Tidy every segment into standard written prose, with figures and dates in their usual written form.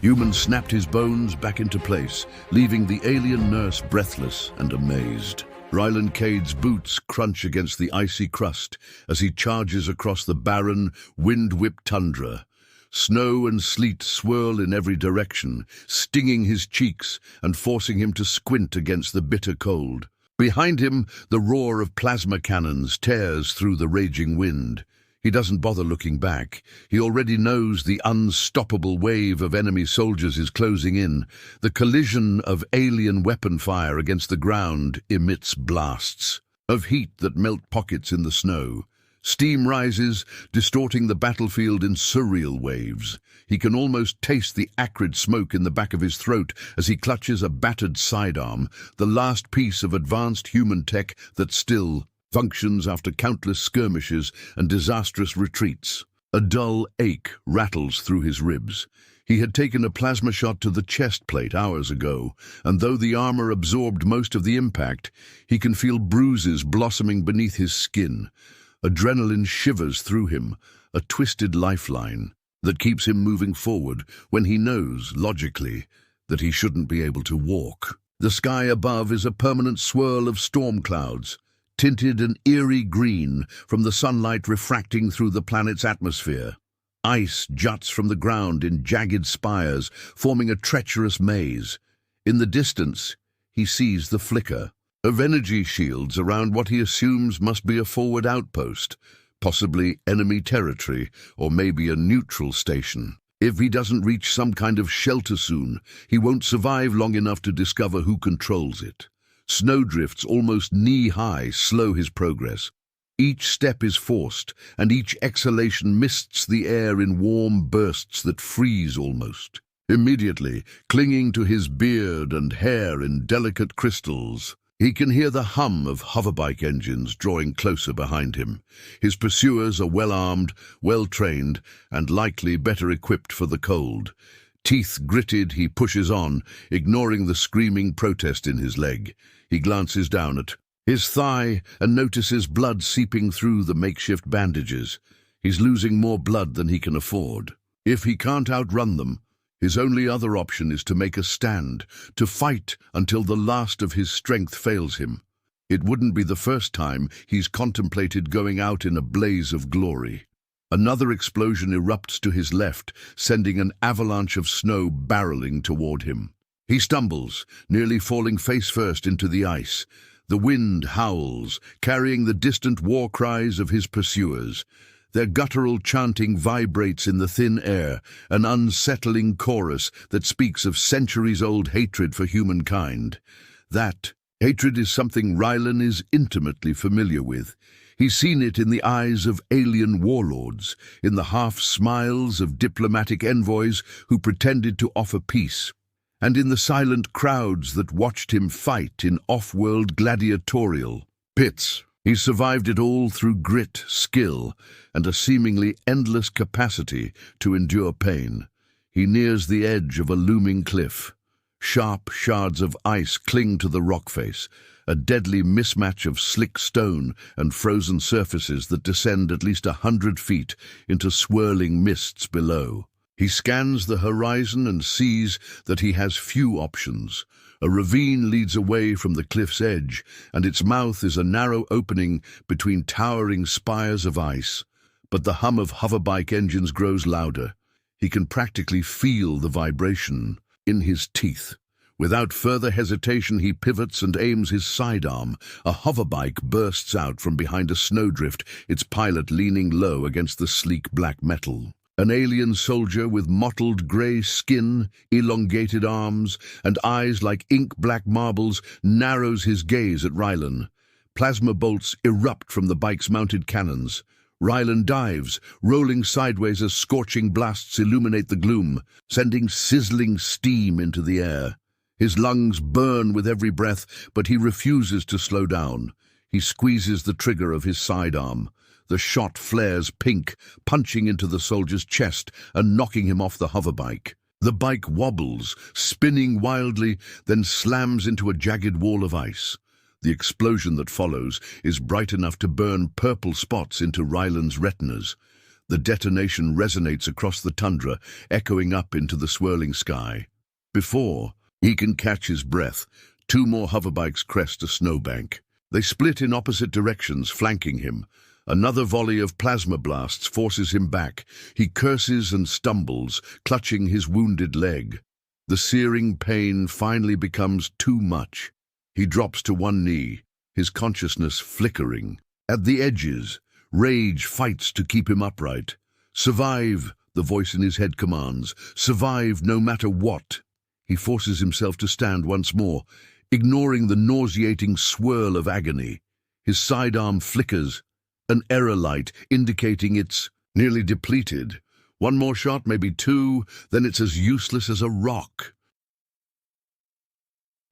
Human snapped his bones back into place, leaving the alien nurse breathless and amazed. Rylan Cade's boots crunch against the icy crust as he charges across the barren, wind-whipped tundra. Snow and sleet swirl in every direction, stinging his cheeks and forcing him to squint against the bitter cold. Behind him, the roar of plasma cannons tears through the raging wind. He doesn't bother looking back. He already knows the unstoppable wave of enemy soldiers is closing in. The collision of alien weapon fire against the ground emits blasts of heat that melt pockets in the snow. Steam rises, distorting the battlefield in surreal waves. He can almost taste the acrid smoke in the back of his throat as he clutches a battered sidearm, the last piece of advanced human tech that still functions after countless skirmishes and disastrous retreats. A dull ache rattles through his ribs. He had taken a plasma shot to the chest plate hours ago, and though the armor absorbed most of the impact, he can feel bruises blossoming beneath his skin. Adrenaline shivers through him, a twisted lifeline that keeps him moving forward when he knows, logically, that he shouldn't be able to walk. The sky above is a permanent swirl of storm clouds, tinted an eerie green from the sunlight refracting through the planet's atmosphere. Ice juts from the ground in jagged spires, forming a treacherous maze. In the distance, he sees the flicker of energy shields around what he assumes must be a forward outpost, possibly enemy territory, or maybe a neutral station. If he doesn't reach some kind of shelter soon, he won't survive long enough to discover who controls it. Snowdrifts almost knee-high slow his progress. Each step is forced, and each exhalation mists the air in warm bursts that freeze almost. Immediately, clinging to his beard and hair in delicate crystals, he can hear the hum of hoverbike engines drawing closer behind him. His pursuers are well-armed, well-trained, and likely better equipped for the cold. Teeth gritted, he pushes on, ignoring the screaming protest in his leg. He glances down at his thigh and notices blood seeping through the makeshift bandages. He's losing more blood than he can afford. If he can't outrun them, his only other option is to make a stand, to fight until the last of his strength fails him. It wouldn't be the first time he's contemplated going out in a blaze of glory. Another explosion erupts to his left, sending an avalanche of snow barreling toward him. He stumbles, nearly falling face first into the ice. The wind howls, carrying the distant war cries of his pursuers. Their guttural chanting vibrates in the thin air, an unsettling chorus that speaks of centuries-old hatred for humankind. That hatred is something Rylan is intimately familiar with. He's seen it in the eyes of alien warlords, in the half-smiles of diplomatic envoys who pretended to offer peace, and in the silent crowds that watched him fight in off-world gladiatorial pits. He survived it all through grit, skill, and a seemingly endless capacity to endure pain. He nears the edge of a looming cliff. Sharp shards of ice cling to the rock face, a deadly mismatch of slick stone and frozen surfaces that descend at least 100 feet into swirling mists below. He scans the horizon and sees that he has few options. A ravine leads away from the cliff's edge, and its mouth is a narrow opening between towering spires of ice. But the hum of hoverbike engines grows louder. He can practically feel the vibration in his teeth. Without further hesitation, he pivots and aims his sidearm. A hoverbike bursts out from behind a snowdrift, its pilot leaning low against the sleek black metal. An alien soldier with mottled grey skin, elongated arms, and eyes like ink-black marbles narrows his gaze at Rylan. Plasma bolts erupt from the bike's mounted cannons. Rylan dives, rolling sideways as scorching blasts illuminate the gloom, sending sizzling steam into the air. His lungs burn with every breath, but he refuses to slow down. He squeezes the trigger of his sidearm. The shot flares pink, punching into the soldier's chest and knocking him off the hoverbike. The bike wobbles, spinning wildly, then slams into a jagged wall of ice. The explosion that follows is bright enough to burn purple spots into Rylan's retinas. The detonation resonates across the tundra, echoing up into the swirling sky. Before he can catch his breath, two more hoverbikes crest a snowbank. They split in opposite directions, flanking him. Another volley of plasma blasts forces him back. He curses and stumbles, clutching his wounded leg. The searing pain finally becomes too much. He drops to one knee, his consciousness flickering. At the edges, rage fights to keep him upright. "Survive," the voice in his head commands. "Survive no matter what." He forces himself to stand once more, ignoring the nauseating swirl of agony. His sidearm flickers, an error light indicating it's nearly depleted. One more shot, maybe two, then it's as useless as a rock.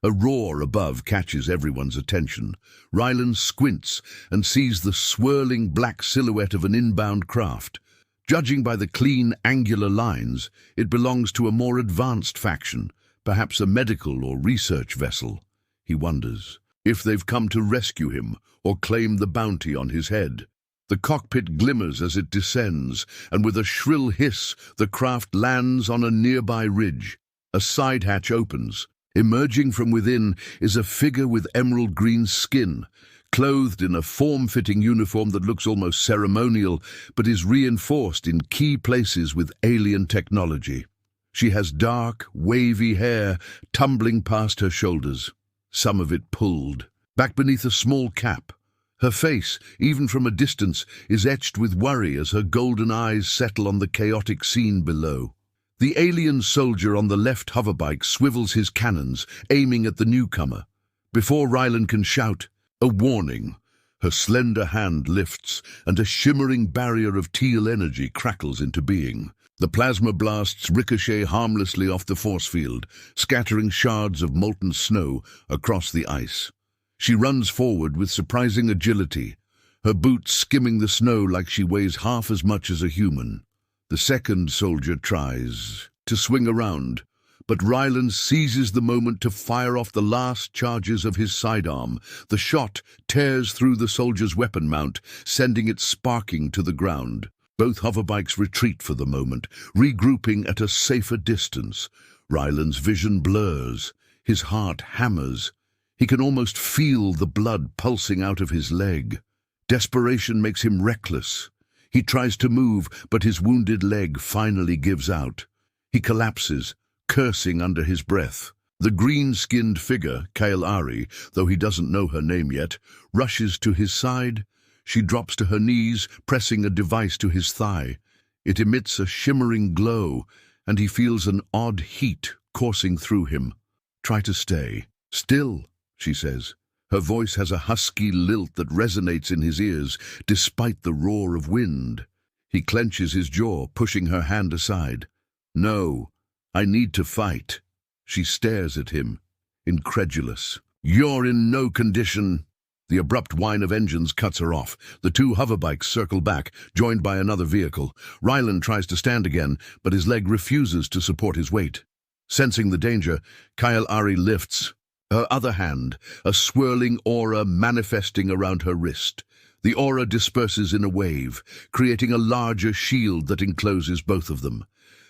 A roar above catches everyone's attention. Rylan squints and sees the swirling black silhouette of an inbound craft. Judging by the clean, angular lines, it belongs to a more advanced faction, perhaps a medical or research vessel. He wonders if they've come to rescue him or claim the bounty on his head. The cockpit glimmers as it descends, and with a shrill hiss, the craft lands on a nearby ridge. A side hatch opens. Emerging from within is a figure with emerald green skin, clothed in a form-fitting uniform that looks almost ceremonial, but is reinforced in key places with alien technology. She has dark, wavy hair tumbling past her shoulders, some of it pulled, back beneath a small cap. Her face, even from a distance, is etched with worry as her golden eyes settle on the chaotic scene below. The alien soldier on the left hoverbike swivels his cannons, aiming at the newcomer. Before Rylan can shout, a warning. Her slender hand lifts, and a shimmering barrier of teal energy crackles into being. The plasma blasts ricochet harmlessly off the force field, scattering shards of molten snow across the ice. She runs forward with surprising agility, her boots skimming the snow like she weighs half as much as a human. The second soldier tries to swing around, but Rylan seizes the moment to fire off the last charges of his sidearm. The shot tears through the soldier's weapon mount, sending it sparking to the ground. Both hoverbikes retreat for the moment, regrouping at a safer distance. Rylan's vision blurs, his heart hammers. He can almost feel the blood pulsing out of his leg. Desperation makes him reckless. He tries to move, but his wounded leg finally gives out. He collapses, cursing under his breath. The green-skinned figure, Kael'ari, though he doesn't know her name yet, rushes to his side. She drops to her knees, pressing a device to his thigh. It emits a shimmering glow, and he feels an odd heat coursing through him. "Try to stay. Still," she says. Her voice has a husky lilt that resonates in his ears, despite the roar of wind. He clenches his jaw, pushing her hand aside. "No, I need to fight." She stares at him, incredulous. "You're in no condition." The abrupt whine of engines cuts her off. The two hoverbikes circle back, joined by another vehicle. Rylan tries to stand again, but his leg refuses to support his weight. Sensing the danger, Kael'ari lifts her other hand, a swirling aura manifesting around her wrist. The aura disperses in a wave, creating a larger shield that encloses both of them.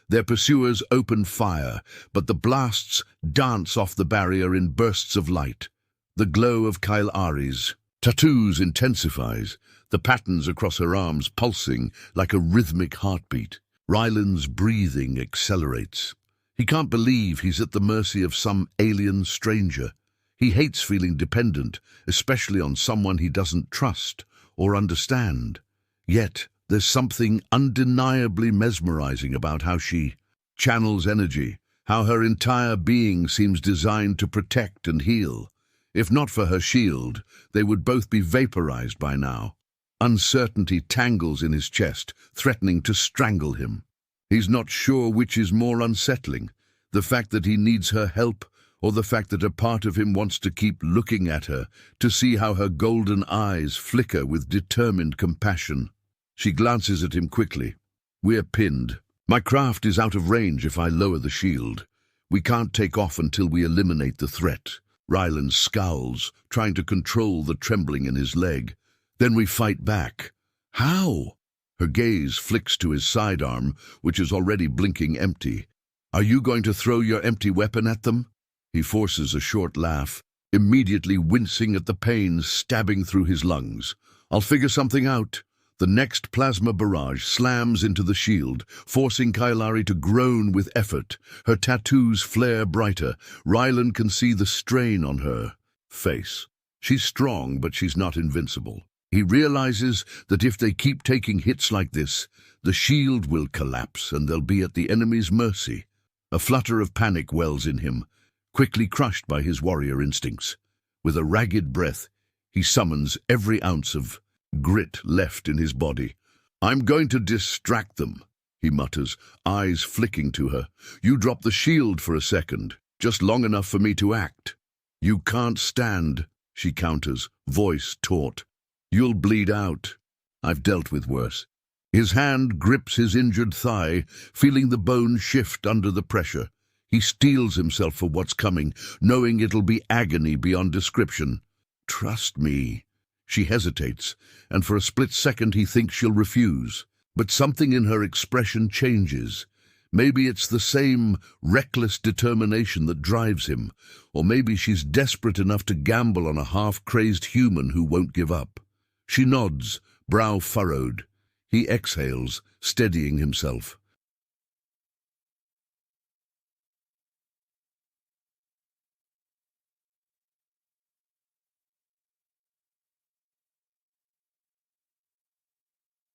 Their pursuers open fire, but the blasts dance off the barrier in bursts of light. The glow of Kael'ari's tattoos intensifies, the patterns across her arms pulsing like a rhythmic heartbeat. Rylan's breathing accelerates. He can't believe he's at the mercy of some alien stranger. He hates feeling dependent, especially on someone he doesn't trust or understand. Yet, there's something undeniably mesmerizing about how she channels energy, how her entire being seems designed to protect and heal. If not for her shield, they would both be vaporized by now. Uncertainty tangles in his chest, threatening to strangle him. He's not sure which is more unsettling, the fact that he needs her help or the fact that a part of him wants to keep looking at her, to see how her golden eyes flicker with determined compassion. She glances at him quickly. "We're pinned. My craft is out of range if I lower the shield. We can't take off until we eliminate the threat." Rylan scowls, trying to control the trembling in his leg. "Then we fight back." "How?" Her gaze flicks to his sidearm, which is already blinking empty. "Are you going to throw your empty weapon at them?" He forces a short laugh, immediately wincing at the pain stabbing through his lungs. "I'll figure something out." The next plasma barrage slams into the shield, forcing Kael'ari to groan with effort. Her tattoos flare brighter. Rylan can see the strain on her face. She's strong, but she's not invincible. He realizes that if they keep taking hits like this, the shield will collapse and they'll be at the enemy's mercy. A flutter of panic wells in him, quickly crushed by his warrior instincts. With a ragged breath, he summons every ounce of grit left in his body. "I'm going to distract them," he mutters, eyes flicking to her. "You drop the shield for a second, just long enough for me to act." "You can't stand," she counters, voice taut. "You'll bleed out. I've dealt with worse." His hand grips his injured thigh, feeling the bone shift under the pressure. He steels himself for what's coming, knowing it'll be agony beyond description. "Trust me." She hesitates, and for a split second he thinks she'll refuse. But something in her expression changes. Maybe it's the same reckless determination that drives him, or maybe she's desperate enough to gamble on a half-crazed human who won't give up. She nods, brow furrowed. He exhales, steadying himself.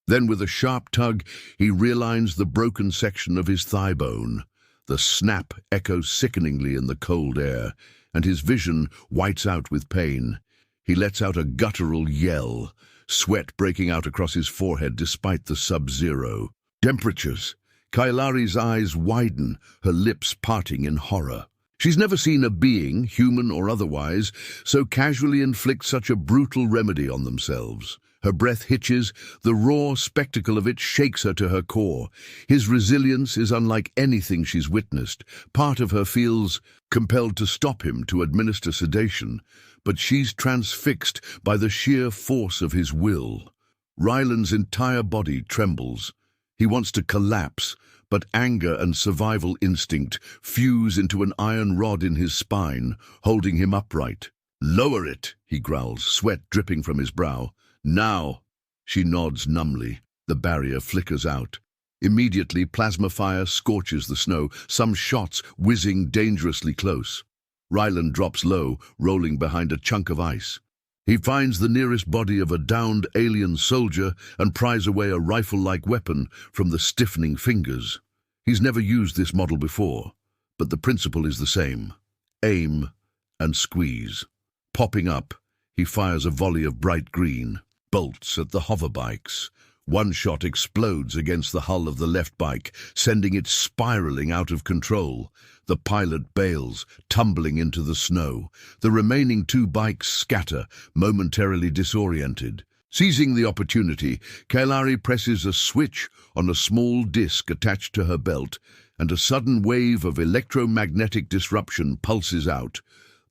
Then with a sharp tug, he realigns the broken section of his thigh bone. The snap echoes sickeningly in the cold air, and his vision whites out with pain. He lets out a guttural yell, sweat breaking out across his forehead despite the sub-zero temperatures. Kael'ari's eyes widen, her lips parting in horror. She's never seen a being, human or otherwise, so casually inflict such a brutal remedy on themselves. Her breath hitches, the raw spectacle of it shakes her to her core. His resilience is unlike anything she's witnessed. Part of her feels compelled to stop him, to administer sedation, but she's transfixed by the sheer force of his will. Rylan's entire body trembles. He wants to collapse, but anger and survival instinct fuse into an iron rod in his spine, holding him upright. "Lower it," he growls, sweat dripping from his brow. "Now." She nods numbly. The barrier flickers out. Immediately, plasma fire scorches the snow, some shots whizzing dangerously close. Rylan drops low, rolling behind a chunk of ice. He finds the nearest body of a downed alien soldier and pries away a rifle-like weapon from the stiffening fingers. He's never used this model before, but the principle is the same. Aim and squeeze. Popping up, he fires a volley of bright green. Bolts at the hoverbikes. One shot explodes against the hull of the left bike, sending it spiraling out of control. The pilot bails, tumbling into the snow. The remaining two bikes scatter, momentarily disoriented. Seizing the opportunity, Kael'ari presses a switch on a small disc attached to her belt, and a sudden wave of electromagnetic disruption pulses out.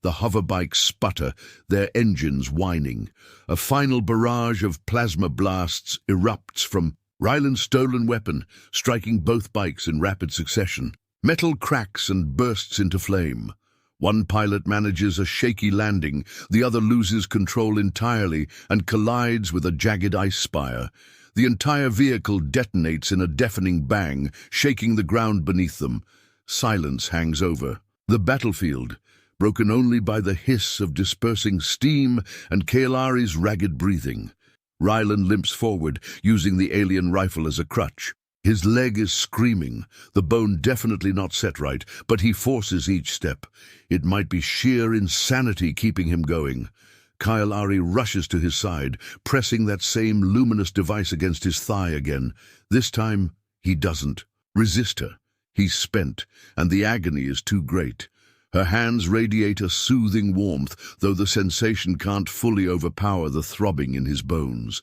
The hoverbikes sputter, their engines whining. A final barrage of plasma blasts erupts from Rylan's stolen weapon, striking both bikes in rapid succession. Metal cracks and bursts into flame. One pilot manages a shaky landing, the other loses control entirely and collides with a jagged ice spire. The entire vehicle detonates in a deafening bang, shaking the ground beneath them. Silence hangs over. The battlefield, broken only by the hiss of dispersing steam and Kael'ari's ragged breathing. Rylan limps forward, using the alien rifle as a crutch. His leg is screaming, the bone definitely not set right, but he forces each step. It might be sheer insanity keeping him going. Kael'ari rushes to his side, pressing that same luminous device against his thigh again. This time, he doesn't resist her. He's spent, and the agony is too great. Her hands radiate a soothing warmth, though the sensation can't fully overpower the throbbing in his bones.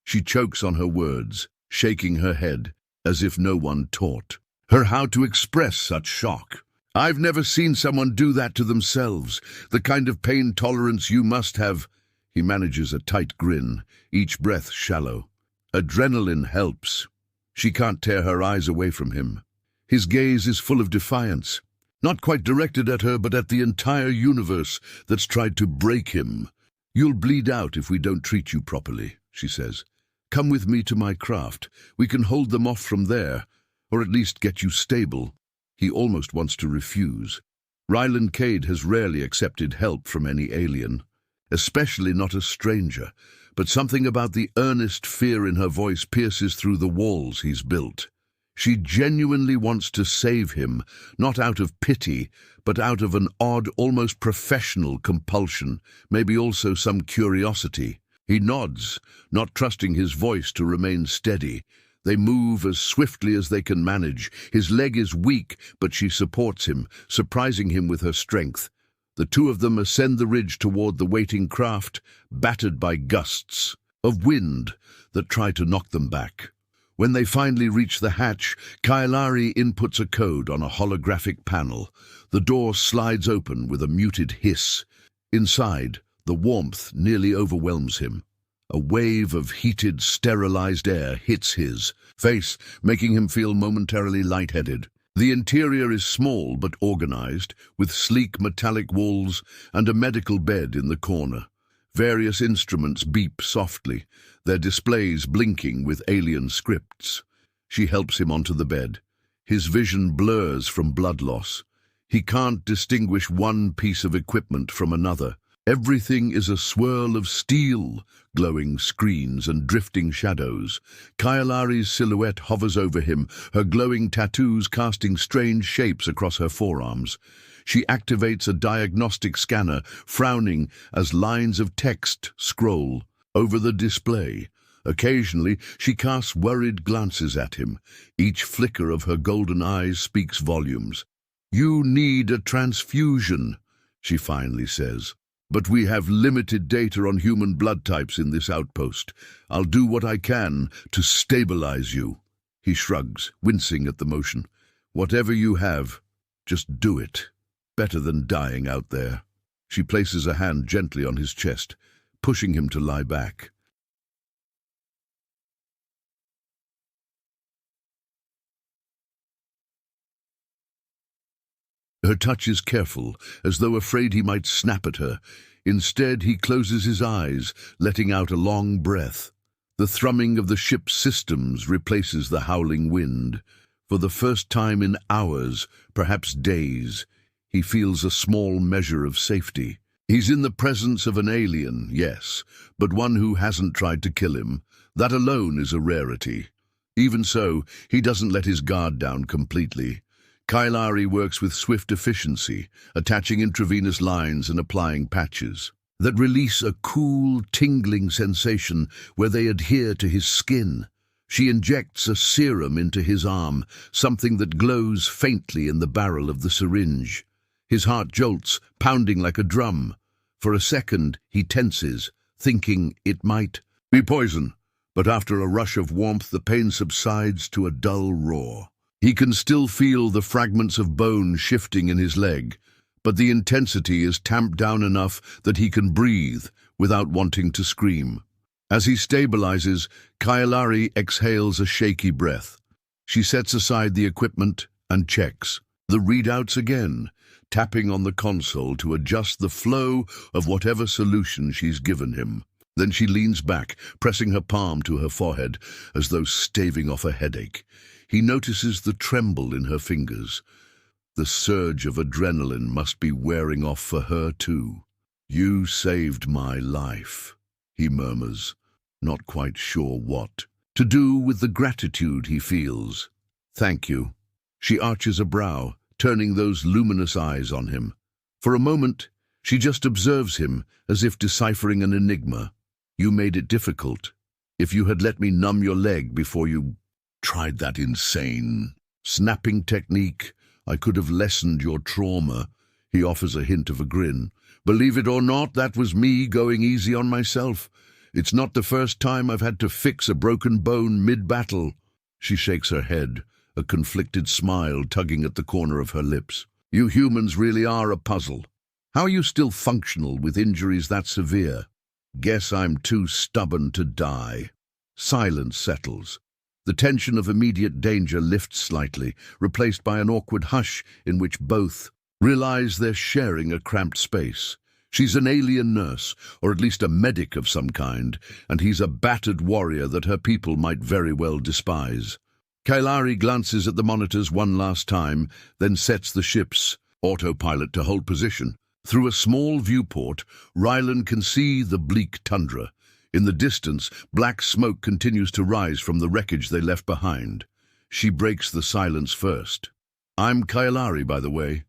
She chokes on her words, shaking her head, as if no one taught her how to express such shock. "I've never seen someone do that to themselves. The kind of pain tolerance you must have." He manages a tight grin, each breath shallow. Adrenaline helps. She can't tear her eyes away from him. His gaze is full of defiance, not quite directed at her, but at the entire universe that's tried to break him. "You'll bleed out if we don't treat you properly," she says. "Come with me to my craft. We can hold them off from there, or at least get you stable." He almost wants to refuse. Rylan Cade has rarely accepted help from any alien, especially not a stranger, but something about the earnest fear in her voice pierces through the walls he's built. She genuinely wants to save him, not out of pity, but out of an odd, almost professional compulsion, maybe also some curiosity. He nods, not trusting his voice to remain steady. They move as swiftly as they can manage. His leg is weak, but she supports him, surprising him with her strength. The two of them ascend the ridge toward the waiting craft, battered by gusts of wind that try to knock them back. When they finally reach the hatch, Kael'ari inputs a code on a holographic panel. The door slides open with a muted hiss. Inside, the warmth nearly overwhelms him. A wave of heated, sterilized air hits his face, making him feel momentarily lightheaded. The interior is small but organized, with sleek metallic walls and a medical bed in the corner. Various instruments beep softly, their displays blinking with alien scripts. She helps him onto the bed. His vision blurs from blood loss. He can't distinguish one piece of equipment from another. Everything is a swirl of steel, glowing screens and drifting shadows. Kael'ari's silhouette hovers over him, her glowing tattoos casting strange shapes across her forearms. She activates a diagnostic scanner, frowning as lines of text scroll over the display. Occasionally, she casts worried glances at him. Each flicker of her golden eyes speaks volumes. "You need a transfusion," she finally says. "But we have limited data on human blood types in this outpost. I'll do what I can to stabilize you." He shrugs, wincing at the motion. "Whatever you have, just do it. Better than dying out there." She places a hand gently on his chest, pushing him to lie back. Her touch is careful, as though afraid he might snap at her. Instead, he closes his eyes, letting out a long breath. The thrumming of the ship's systems replaces the howling wind. For the first time in hours, perhaps days, he feels a small measure of safety. He's in the presence of an alien, yes, but one who hasn't tried to kill him. That alone is a rarity. Even so, he doesn't let his guard down completely. Kael'ari works with swift efficiency, attaching intravenous lines and applying patches that release a cool, tingling sensation where they adhere to his skin. She injects a serum into his arm, something that glows faintly in the barrel of the syringe. His heart jolts, pounding like a drum. For a second, he tenses, thinking it might be poison, but after a rush of warmth, the pain subsides to a dull roar. He can still feel the fragments of bone shifting in his leg, but the intensity is tamped down enough that he can breathe without wanting to scream. As he stabilizes, Kael'ari exhales a shaky breath. She sets aside the equipment and checks the readouts again, tapping on the console to adjust the flow of whatever solution she's given him. Then she leans back, pressing her palm to her forehead, as though staving off a headache. He notices the tremble in her fingers. The surge of adrenaline must be wearing off for her too. "You saved my life," he murmurs, not quite sure what to do with the gratitude he feels. "Thank you." She arches a brow, turning those luminous eyes on him. For a moment, she just observes him, as if deciphering an enigma. "You made it difficult. If you had let me numb your leg before you tried that insane snapping technique, I could have lessened your trauma." He offers a hint of a grin. "Believe it or not, that was me going easy on myself. It's not the first time I've had to fix a broken bone mid-battle." She shakes her head, a conflicted smile tugging at the corner of her lips. "You humans really are a puzzle. How are you still functional with injuries that severe?" "Guess I'm too stubborn to die." Silence settles. The tension of immediate danger lifts slightly, replaced by an awkward hush in which both realize they're sharing a cramped space. She's an alien nurse, or at least a medic of some kind, and he's a battered warrior that her people might very well despise. Kael'ari glances at the monitors one last time, then sets the ship's autopilot to hold position. Through a small viewport, Rylan can see the bleak tundra. In the distance, black smoke continues to rise from the wreckage they left behind. She breaks the silence first. "I'm Kael'ari, by the way."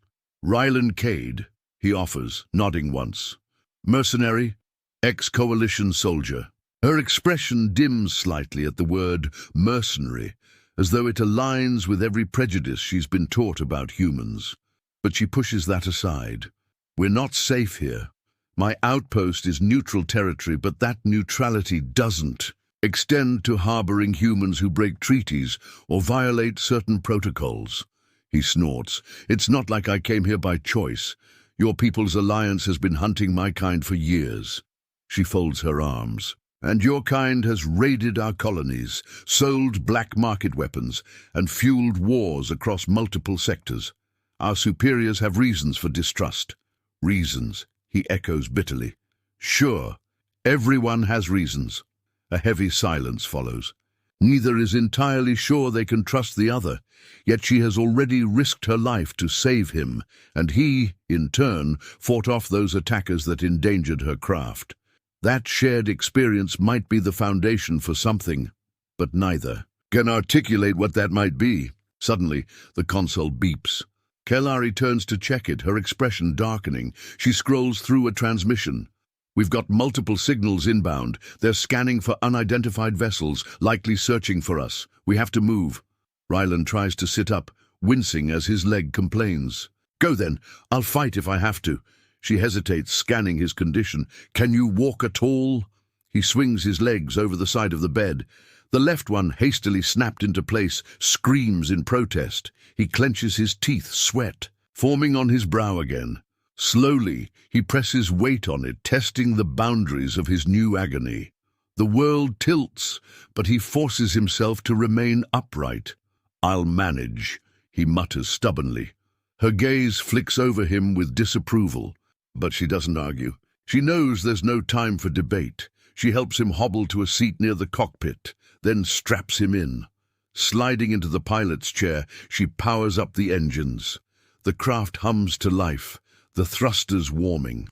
"Rylan Cade," he offers, nodding once. "Mercenary, ex-coalition soldier." Her expression dims slightly at the word mercenary, as though it aligns with every prejudice she's been taught about humans. But she pushes that aside. "We're not safe here. My outpost is neutral territory, but that neutrality doesn't extend to harboring humans who break treaties or violate certain protocols." He snorts. "It's not like I came here by choice. Your people's alliance has been hunting my kind for years." She folds her arms. "And your kind has raided our colonies, sold black market weapons, and fueled wars across multiple sectors. Our superiors have reasons for distrust." "Reasons," he echoes bitterly. "Sure, everyone has reasons." A heavy silence follows. Neither is entirely sure they can trust the other, yet she has already risked her life to save him, and he, in turn, fought off those attackers that endangered her craft. That shared experience might be the foundation for something, but neither can articulate what that might be. Suddenly, the console beeps. Kael'ari turns to check it, her expression darkening. She scrolls through a transmission. "We've got multiple signals inbound. They're scanning for unidentified vessels, likely searching for us. We have to move." Rylan tries to sit up, wincing as his leg complains. "Go then. I'll fight if I have to." She hesitates, scanning his condition. "Can you walk at all?" He swings his legs over the side of the bed. The left one, hastily snapped into place, screams in protest. He clenches his teeth, sweat forming on his brow again. Slowly, he presses weight on it, testing the boundaries of his new agony. The world tilts, but he forces himself to remain upright. "I'll manage," he mutters stubbornly. Her gaze flicks over him with disapproval, but she doesn't argue. She knows there's no time for debate. She helps him hobble to a seat near the cockpit, then straps him in. Sliding into the pilot's chair, she powers up the engines. The craft hums to life, the thrusters warming.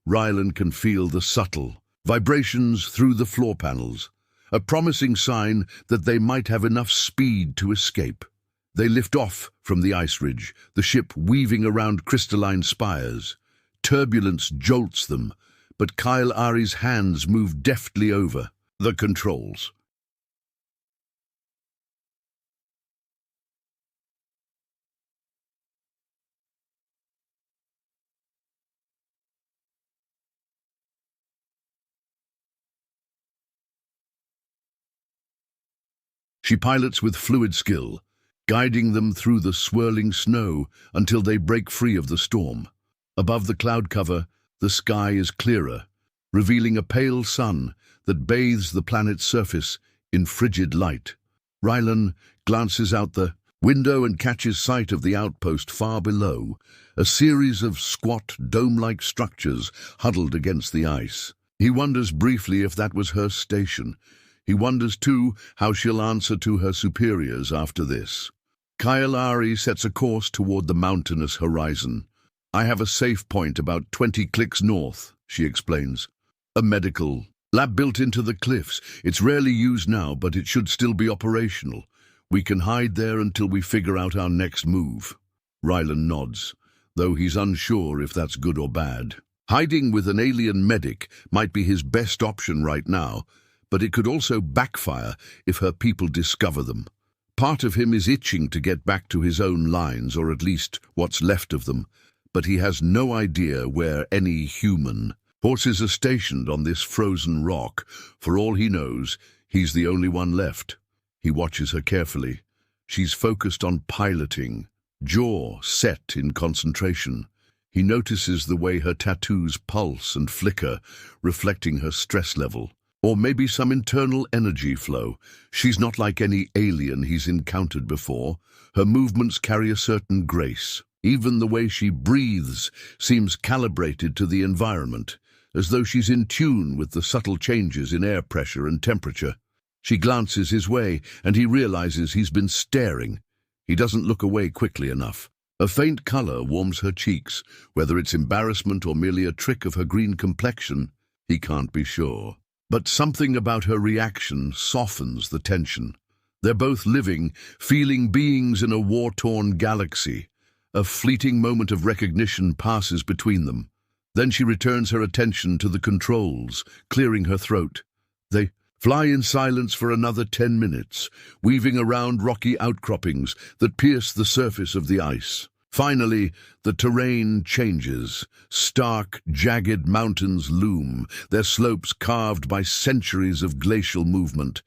Rylan can feel the subtle vibrations through the floor panels, a promising sign that they might have enough speed to escape. They lift off from the ice ridge, the ship weaving around crystalline spires. Turbulence jolts them, but Kael'ari's hands move deftly over the controls. She pilots with fluid skill, guiding them through the swirling snow until they break free of the storm. Above the cloud cover, the sky is clearer, revealing a pale sun that bathes the planet's surface in frigid light. Rylan glances out the window and catches sight of the outpost far below, a series of squat, dome-like structures huddled against the ice. He wonders briefly if that was her station. He wonders, too, how she'll answer to her superiors after this. Kael'ari sets a course toward the mountainous horizon. "I have a safe point about 20 clicks north," she explains. "A medical lab built into the cliffs. It's rarely used now, but it should still be operational. We can hide there until we figure out our next move." Rylan nods, though he's unsure if that's good or bad. Hiding with an alien medic might be his best option right now, but it could also backfire if her people discover them. Part of him is itching to get back to his own lines, or at least what's left of them, but he has no idea where any human horses are stationed on this frozen rock. For all he knows, he's the only one left. He watches her carefully. She's focused on piloting, jaw set in concentration. He notices the way her tattoos pulse and flicker, reflecting her stress level. Or maybe some internal energy flow. She's not like any alien he's encountered before. Her movements carry a certain grace. Even the way she breathes seems calibrated to the environment, as though she's in tune with the subtle changes in air pressure and temperature. She glances his way, and he realizes he's been staring. He doesn't look away quickly enough. A faint color warms her cheeks. Whether it's embarrassment or merely a trick of her green complexion, he can't be sure. But something about her reaction softens the tension. They're both living, feeling beings in a war-torn galaxy. A fleeting moment of recognition passes between them. Then she returns her attention to the controls, clearing her throat. They fly in silence for another 10 minutes, weaving around rocky outcroppings that pierce the surface of the ice. Finally, the terrain changes. Stark, jagged mountains loom, their slopes carved by centuries of glacial movement.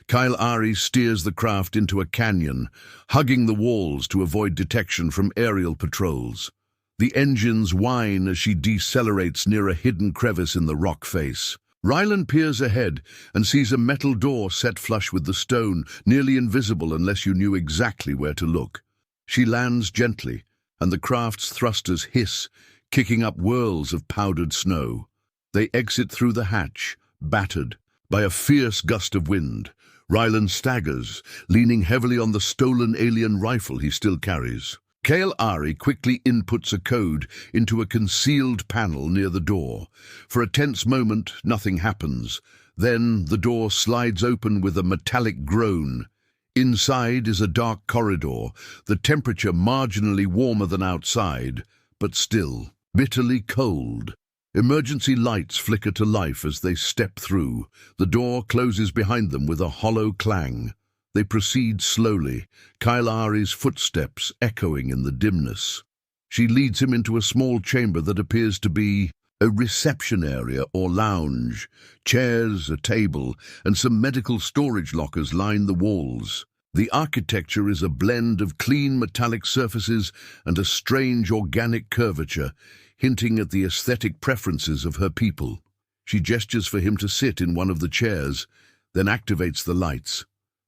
Kael'ari steers the craft into a canyon, hugging the walls to avoid detection from aerial patrols. The engines whine as she decelerates near a hidden crevice in the rock face. Rylan peers ahead and sees a metal door set flush with the stone, nearly invisible unless you knew exactly where to look. She lands gently, and the craft's thrusters hiss, kicking up whirls of powdered snow. They exit through the hatch, battered by a fierce gust of wind. Rylan staggers, leaning heavily on the stolen alien rifle he still carries. Kael'ari quickly inputs a code into a concealed panel near the door. For a tense moment, nothing happens. Then the door slides open with a metallic groan. Inside is a dark corridor, the temperature marginally warmer than outside, but still bitterly cold. Emergency lights flicker to life as they step through. The door closes behind them with a hollow clang. They proceed slowly, Kael'ari's footsteps echoing in the dimness. She leads him into a small chamber that appears to be a reception area or lounge. Chairs, a table, and some medical storage lockers line the walls. The architecture is a blend of clean metallic surfaces and a strange organic curvature, hinting at the aesthetic preferences of her people. She gestures for him to sit in one of the chairs, then activates the lights.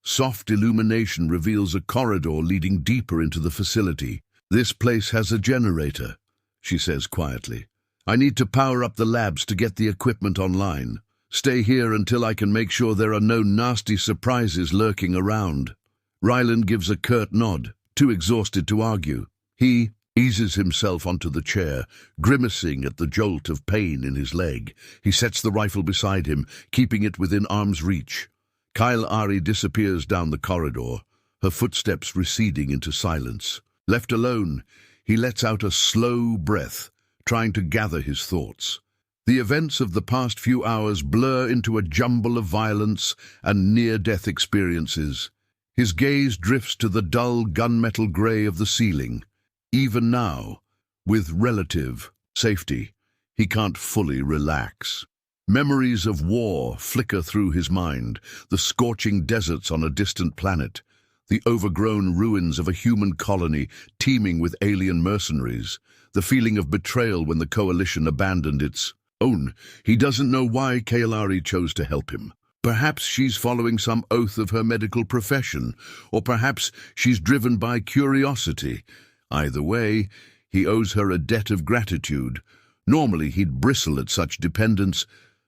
Soft illumination reveals a corridor leading deeper into the facility. "This place has a generator," she says quietly. "I need to power up the labs to get the equipment online. Stay here until I can make sure there are no nasty surprises lurking around." Rylan gives a curt nod, too exhausted to argue. He eases himself onto the chair, grimacing at the jolt of pain in his leg. He sets the rifle beside him, keeping it within arm's reach. Kael'ari disappears down the corridor, her footsteps receding into silence. Left alone, he lets out a slow breath, trying to gather his thoughts. The events of the past few hours blur into a jumble of violence and near-death experiences. His gaze drifts to the dull gunmetal grey of the ceiling. Even now, with relative safety, he can't fully relax. Memories of war flicker through his mind, the scorching deserts on a distant planet, the overgrown ruins of a human colony teeming with alien mercenaries, the feeling of betrayal when the coalition abandoned its own. He doesn't know why Kael'ari chose to help him. Perhaps she's following some oath of her medical profession, or perhaps she's driven by curiosity. Either way, he owes her a debt of gratitude. Normally he'd bristle at such dependence,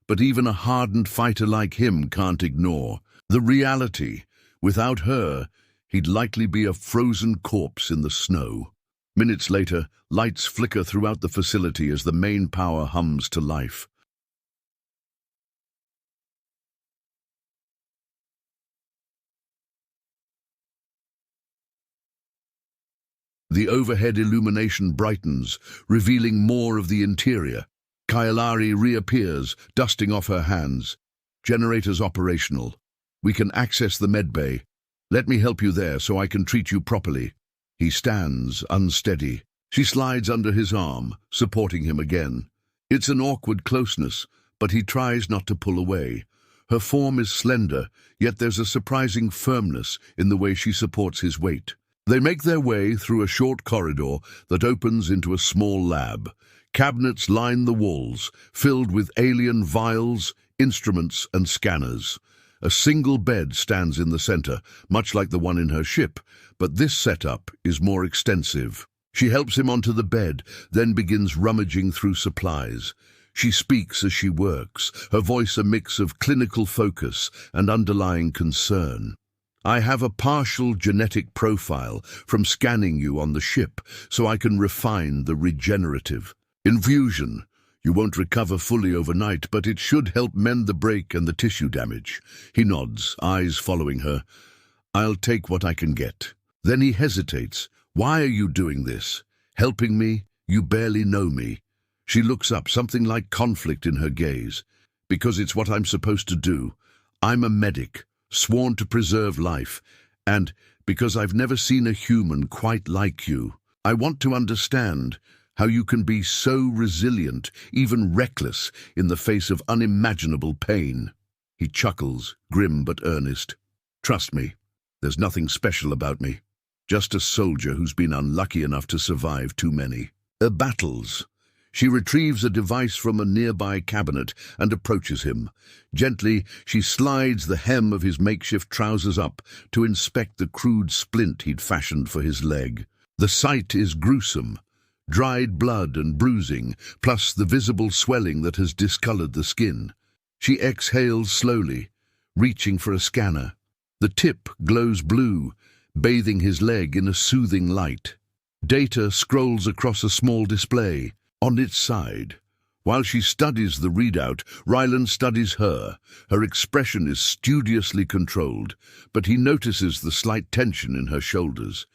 but even a hardened fighter like him can't ignore the reality. Without her, he'd likely be a frozen corpse in the snow. Minutes later, lights flicker throughout the facility as the main power hums to life. The overhead illumination brightens, revealing more of the interior. Kael'ari reappears, dusting off her hands. "Generators operational. We can access the medbay. Let me help you there so I can treat you properly." He stands, unsteady. She slides under his arm, supporting him again. It's an awkward closeness, but he tries not to pull away. Her form is slender, yet there's a surprising firmness in the way she supports his weight. They make their way through a short corridor that opens into a small lab. Cabinets line the walls, filled with alien vials, instruments, and scanners. A single bed stands in the center, much like the one in her ship, but this setup is more extensive. She helps him onto the bed, then begins rummaging through supplies. She speaks as she works, her voice a mix of clinical focus and underlying concern. I have a partial genetic profile from scanning you on the ship, so I can refine the regenerative. Infusion. You won't recover fully overnight, but it should help mend the break and the tissue damage. He nods, eyes following her. I'll take what I can get. Then he hesitates. Why are you doing this? Helping me? You barely know me. She looks up, something like conflict in her gaze. Because it's what I'm supposed to do. I'm a medic, sworn to preserve life. And because I've never seen a human quite like you. I want to understand how you can be so resilient, even reckless, in the face of unimaginable pain. He chuckles, grim but earnest. Trust me, there's nothing special about me. Just a soldier who's been unlucky enough to survive too many. Battles. She retrieves a device from a nearby cabinet and approaches him. Gently, she slides the hem of his makeshift trousers up to inspect the crude splint he'd fashioned for his leg. The sight is gruesome. Dried blood and bruising, plus the visible swelling that has discolored the skin. She exhales slowly, reaching for a scanner. The tip glows blue, bathing his leg in a soothing light. Data scrolls across a small display. On its side, while she studies the readout, Rylan studies her. Her expression is studiously controlled, but he notices the slight tension in her shoulders.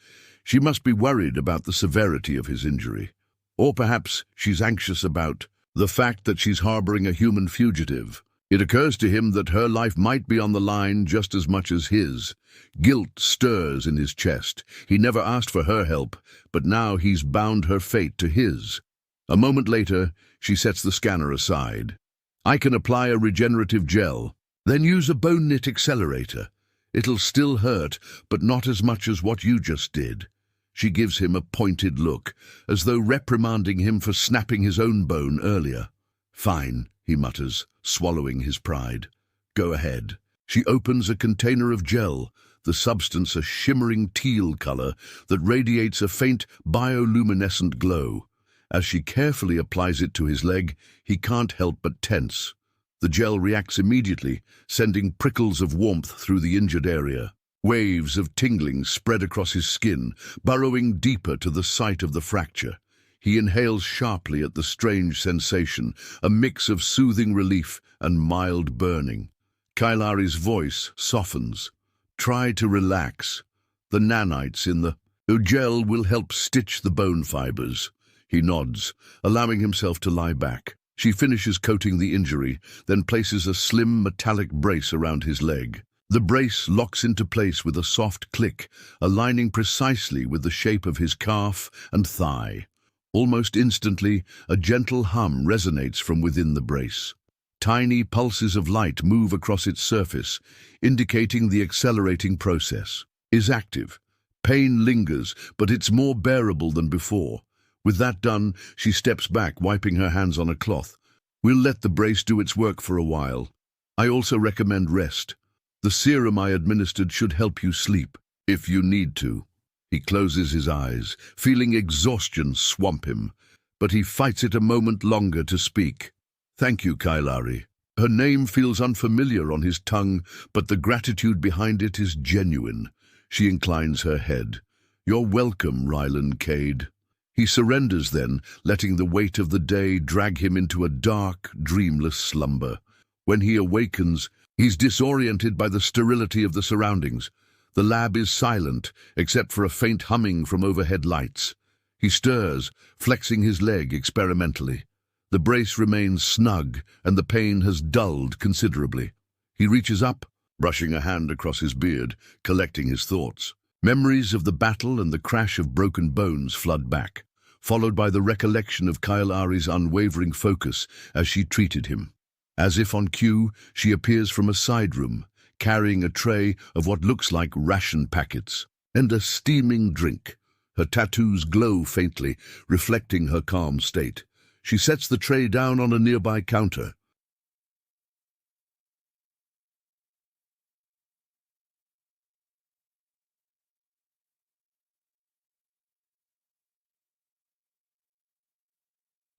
She must be worried about the severity of his injury. Or perhaps she's anxious about the fact that she's harboring a human fugitive. It occurs to him that her life might be on the line just as much as his. Guilt stirs in his chest. He never asked for her help, but now he's bound her fate to his. A moment later, she sets the scanner aside. I can apply a regenerative gel, then use a bone knit accelerator. It'll still hurt, but not as much as what you just did. She gives him a pointed look, as though reprimanding him for snapping his own bone earlier. Fine, he mutters, swallowing his pride. Go ahead. She opens a container of gel, the substance a shimmering teal color that radiates a faint bioluminescent glow. As she carefully applies it to his leg, he can't help but tense. The gel reacts immediately, sending prickles of warmth through the injured area. Waves of tingling spread across his skin, burrowing deeper to the site of the fracture. He inhales sharply at the strange sensation, a mix of soothing relief and mild burning. Kael'ari's voice softens. Try to relax. The nanites in the gel will help stitch the bone fibers. He nods, allowing himself to lie back. She finishes coating the injury, then places a slim metallic brace around his leg. The brace locks into place with a soft click, aligning precisely with the shape of his calf and thigh. Almost instantly, a gentle hum resonates from within the brace. Tiny pulses of light move across its surface, indicating the accelerating process is active. Pain lingers, but it's more bearable than before. With that done, she steps back, wiping her hands on a cloth. We'll let the brace do its work for a while. I also recommend rest. The serum I administered should help you sleep, if you need to. He closes his eyes, feeling exhaustion swamp him, but he fights it a moment longer to speak. Thank you, Kael'ari. Her name feels unfamiliar on his tongue, but the gratitude behind it is genuine. She inclines her head. You're welcome, Rylan Cade. He surrenders then, letting the weight of the day drag him into a dark, dreamless slumber. When he awakens, he's disoriented by the sterility of the surroundings. The lab is silent, except for a faint humming from overhead lights. He stirs, flexing his leg experimentally. The brace remains snug, and the pain has dulled considerably. He reaches up, brushing a hand across his beard, collecting his thoughts. Memories of the battle and the crash of broken bones flood back, followed by the recollection of Kael'ari's unwavering focus as she treated him. As if on cue, she appears from a side room, carrying a tray of what looks like ration packets. and a steaming drink. Her tattoos glow faintly, reflecting her calm state. She sets the tray down on a nearby counter.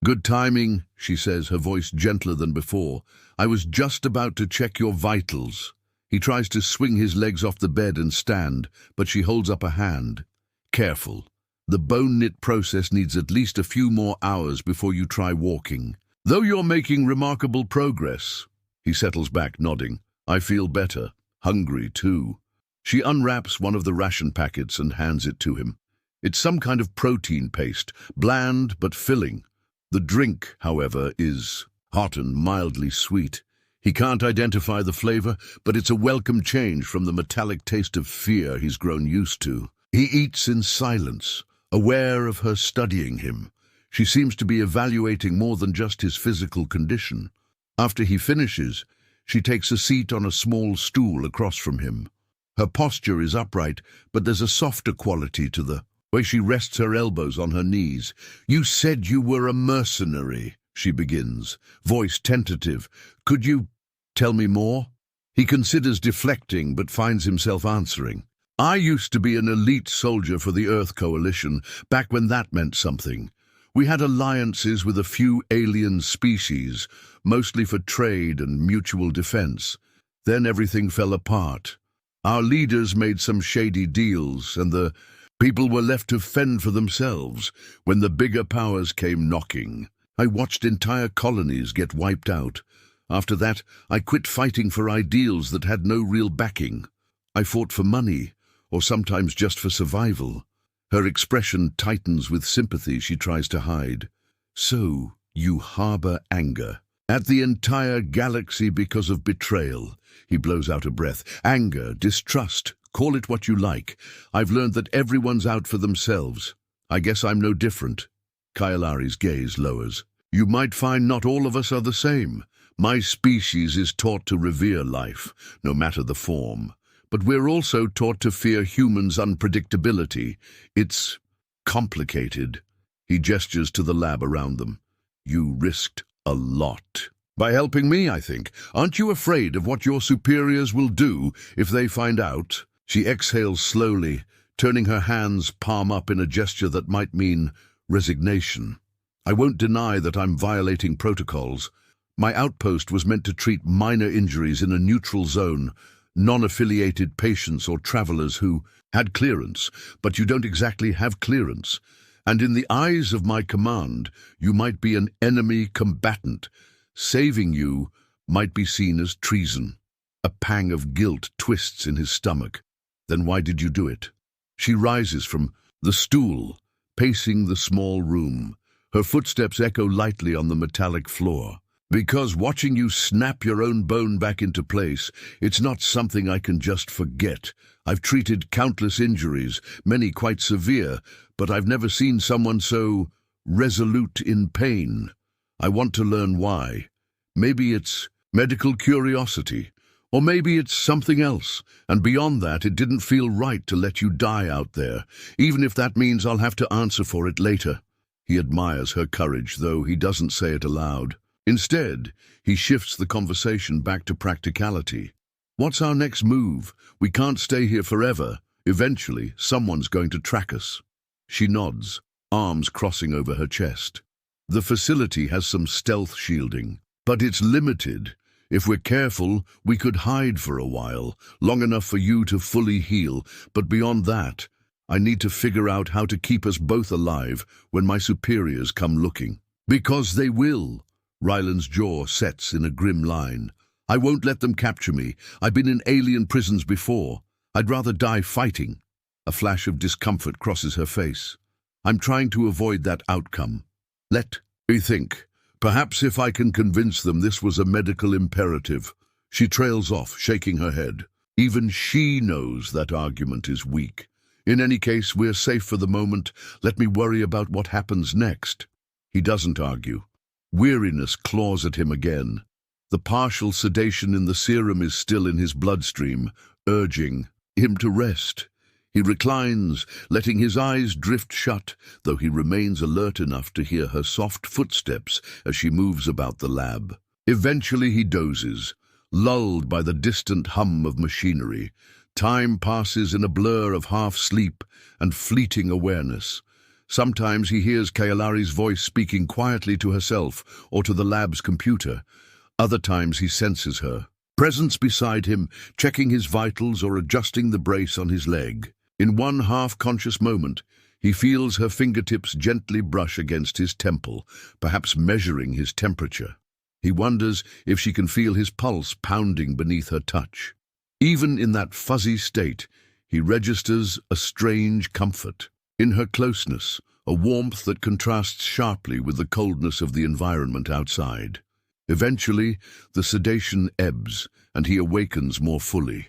"Good timing," she says, her voice gentler than before. "I was just about to check your vitals." He tries to swing his legs off the bed and stand, but she holds up a hand. "Careful. The bone-knit process needs at least a few more hours before you try walking. Though you're making remarkable progress." He settles back, nodding. "I feel better. Hungry, too." She unwraps one of the ration packets and hands it to him. It's some kind of protein paste, bland but filling. The drink, however, is hot and mildly sweet. He can't identify the flavor, but it's a welcome change from the metallic taste of fear he's grown used to. He eats in silence, aware of her studying him. She seems to be evaluating more than just his physical condition. After he finishes, she takes a seat on a small stool across from him. Her posture is upright, but there's a softer quality to the way she rests her elbows on her knees. "You said you were a mercenary," she begins, voice tentative. "Could you tell me more?" He considers deflecting, but finds himself answering. "I used to be an elite soldier for the Earth Coalition, back when that meant something. We had alliances with a few alien species, mostly for trade and mutual defense. Then everything fell apart. Our leaders made some shady deals, and the people were left to fend for themselves when the bigger powers came knocking. I watched entire colonies get wiped out. After that, I quit fighting for ideals that had no real backing. I fought for money, or sometimes just for survival." Her expression tightens with sympathy she tries to hide. "So, you harbor anger at the entire galaxy because of betrayal." He blows out a breath. "Anger, distrust, call it what you like. I've learned that everyone's out for themselves. I guess I'm no different." Kael'ari's gaze lowers. "You might find not all of us are the same. My species is taught to revere life, no matter the form. But we're also taught to fear humans' unpredictability. It's complicated." He gestures to the lab around them. "You risked a lot by helping me, I think. Aren't you afraid of what your superiors will do if they find out?" She exhales slowly, turning her hands palm up in a gesture that might mean resignation. "I won't deny that I'm violating protocols. My outpost was meant to treat minor injuries in a neutral zone, non-affiliated patients or travelers who had clearance, but you don't exactly have clearance. And in the eyes of my command, you might be an enemy combatant. Saving you might be seen as treason." A pang of guilt twists in his stomach. "Then why did you do it?" She rises from the stool, pacing the small room. Her footsteps echo lightly on the metallic floor. "Because watching you snap your own bone back into place, it's not something I can just forget. I've treated countless injuries, many quite severe, but I've never seen someone so resolute in pain. I want to learn why. Maybe it's medical curiosity, or maybe it's something else, and beyond that, it didn't feel right to let you die out there, even if that means I'll have to answer for it later." He admires her courage, though he doesn't say it aloud. Instead, he shifts the conversation back to practicality. "What's our next move? We can't stay here forever. Eventually, someone's going to track us." She nods, arms crossing over her chest. "The facility has some stealth shielding, but it's limited. If we're careful, we could hide for a while, long enough for you to fully heal, but beyond that, I need to figure out how to keep us both alive when my superiors come looking." "Because they will." Rylan's jaw sets in a grim line. "I won't let them capture me. I've been in alien prisons before. I'd rather die fighting." A flash of discomfort crosses her face. "I'm trying to avoid that outcome. Let me think. Perhaps if I can convince them this was a medical imperative." She trails off, shaking her head. Even she knows that argument is weak. "In any case, we're safe for the moment. Let me worry about what happens next." He doesn't argue. Weariness claws at him again. The partial sedation in the serum is still in his bloodstream, urging him to rest. He reclines, letting his eyes drift shut, though he remains alert enough to hear her soft footsteps as she moves about the lab. Eventually he dozes, lulled by the distant hum of machinery. Time passes in a blur of half-sleep and fleeting awareness. Sometimes he hears Kael'ari's voice speaking quietly to herself or to the lab's computer. Other times he senses her presence beside him, checking his vitals or adjusting the brace on his leg. In one half-conscious moment, he feels her fingertips gently brush against his temple, perhaps measuring his temperature. He wonders if she can feel his pulse pounding beneath her touch. Even in that fuzzy state, he registers a strange comfort. In her closeness, a warmth that contrasts sharply with the coldness of the environment outside. Eventually, the sedation ebbs, and he awakens more fully.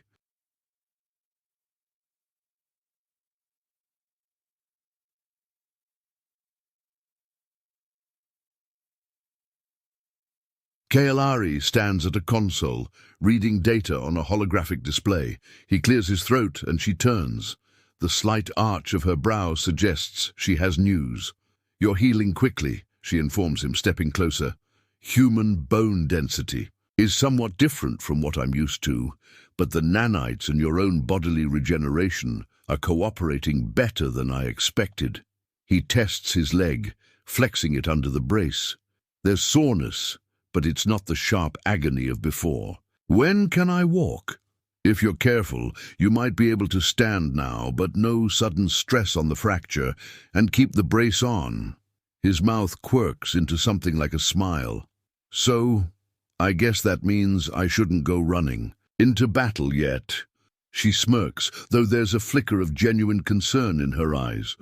Kael'ari stands at a console, reading data on a holographic display. He clears his throat and she turns. The slight arch of her brow suggests she has news. "You're healing quickly," she informs him, stepping closer. "Human bone density is somewhat different from what I'm used to, but the nanites and your own bodily regeneration are cooperating better than I expected." He tests his leg, flexing it under the brace. There's soreness, but it's not the sharp agony of before. "When can I walk?" "If you're careful, you might be able to stand now, but no sudden stress on the fracture, and keep the brace on." His mouth quirks into something like a smile. "So, I guess that means I shouldn't go running into battle yet." She smirks, though there's a flicker of genuine concern in her eyes.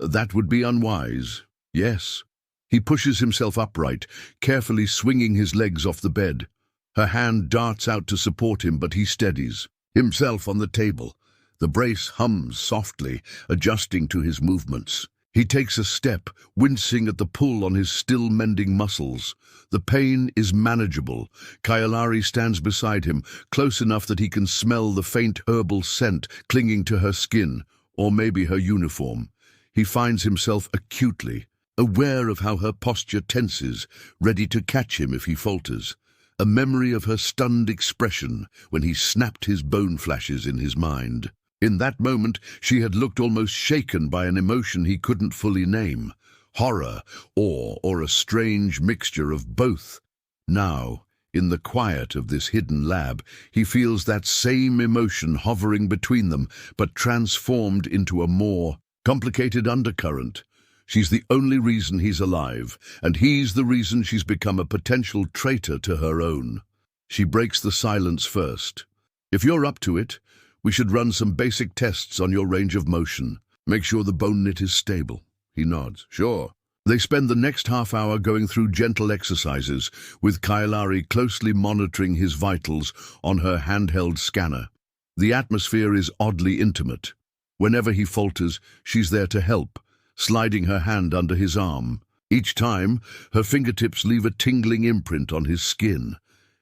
That would be unwise." "Yes." He pushes himself upright, carefully swinging his legs off the bed. Her hand darts out to support him, but he steadies himself on the table. The brace hums softly, adjusting to his movements. He takes a step, wincing at the pull on his still-mending muscles. The pain is manageable. Kael'ari stands beside him, close enough that he can smell the faint herbal scent clinging to her skin, or maybe her uniform. He finds himself acutely aware of how her posture tenses, ready to catch him if he falters. A memory of her stunned expression when he snapped his bone flashes in his mind. In that moment, she had looked almost shaken by an emotion he couldn't fully name. Horror, awe, or a strange mixture of both. Now, in the quiet of this hidden lab, he feels that same emotion hovering between them, but transformed into a more complicated undercurrent. She's the only reason he's alive, and he's the reason she's become a potential traitor to her own. She breaks the silence first. "If you're up to it, we should run some basic tests on your range of motion. Make sure the bone knit is stable." He nods. "Sure." They spend the next half hour going through gentle exercises, with Kael'ari closely monitoring his vitals on her handheld scanner. The atmosphere is oddly intimate. Whenever he falters, she's there to help, sliding her hand under his arm. Each time, her fingertips leave a tingling imprint on his skin,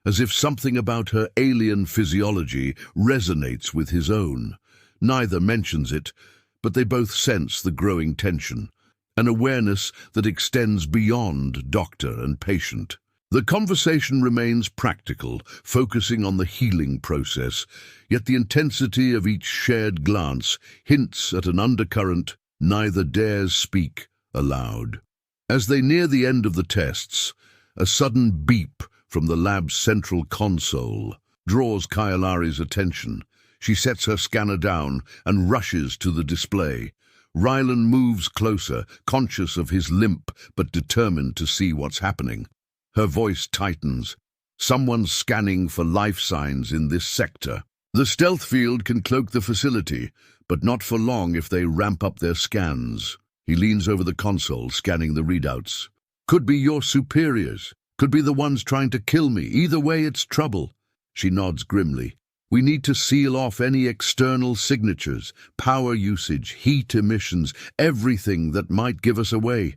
as if something about her alien physiology resonates with his own. Neither mentions it, but they both sense the growing tension, an awareness that extends beyond doctor and patient. The conversation remains practical, focusing on the healing process, yet the intensity of each shared glance hints at an undercurrent neither dares speak aloud. As they near the end of the tests, a sudden beep from the lab's central console draws Kael'ari's attention. She sets her scanner down and rushes to the display. Rylan moves closer, conscious of his limp but determined to see what's happening. Her voice tightens. "Someone's scanning for life signs in this sector. The stealth field can cloak the facility, but not for long if they ramp up their scans." He leans over the console, scanning the readouts. "Could be your superiors. Could be the ones trying to kill me. Either way, it's trouble." She nods grimly. "We need to seal off any external signatures, power usage, heat emissions, everything that might give us away."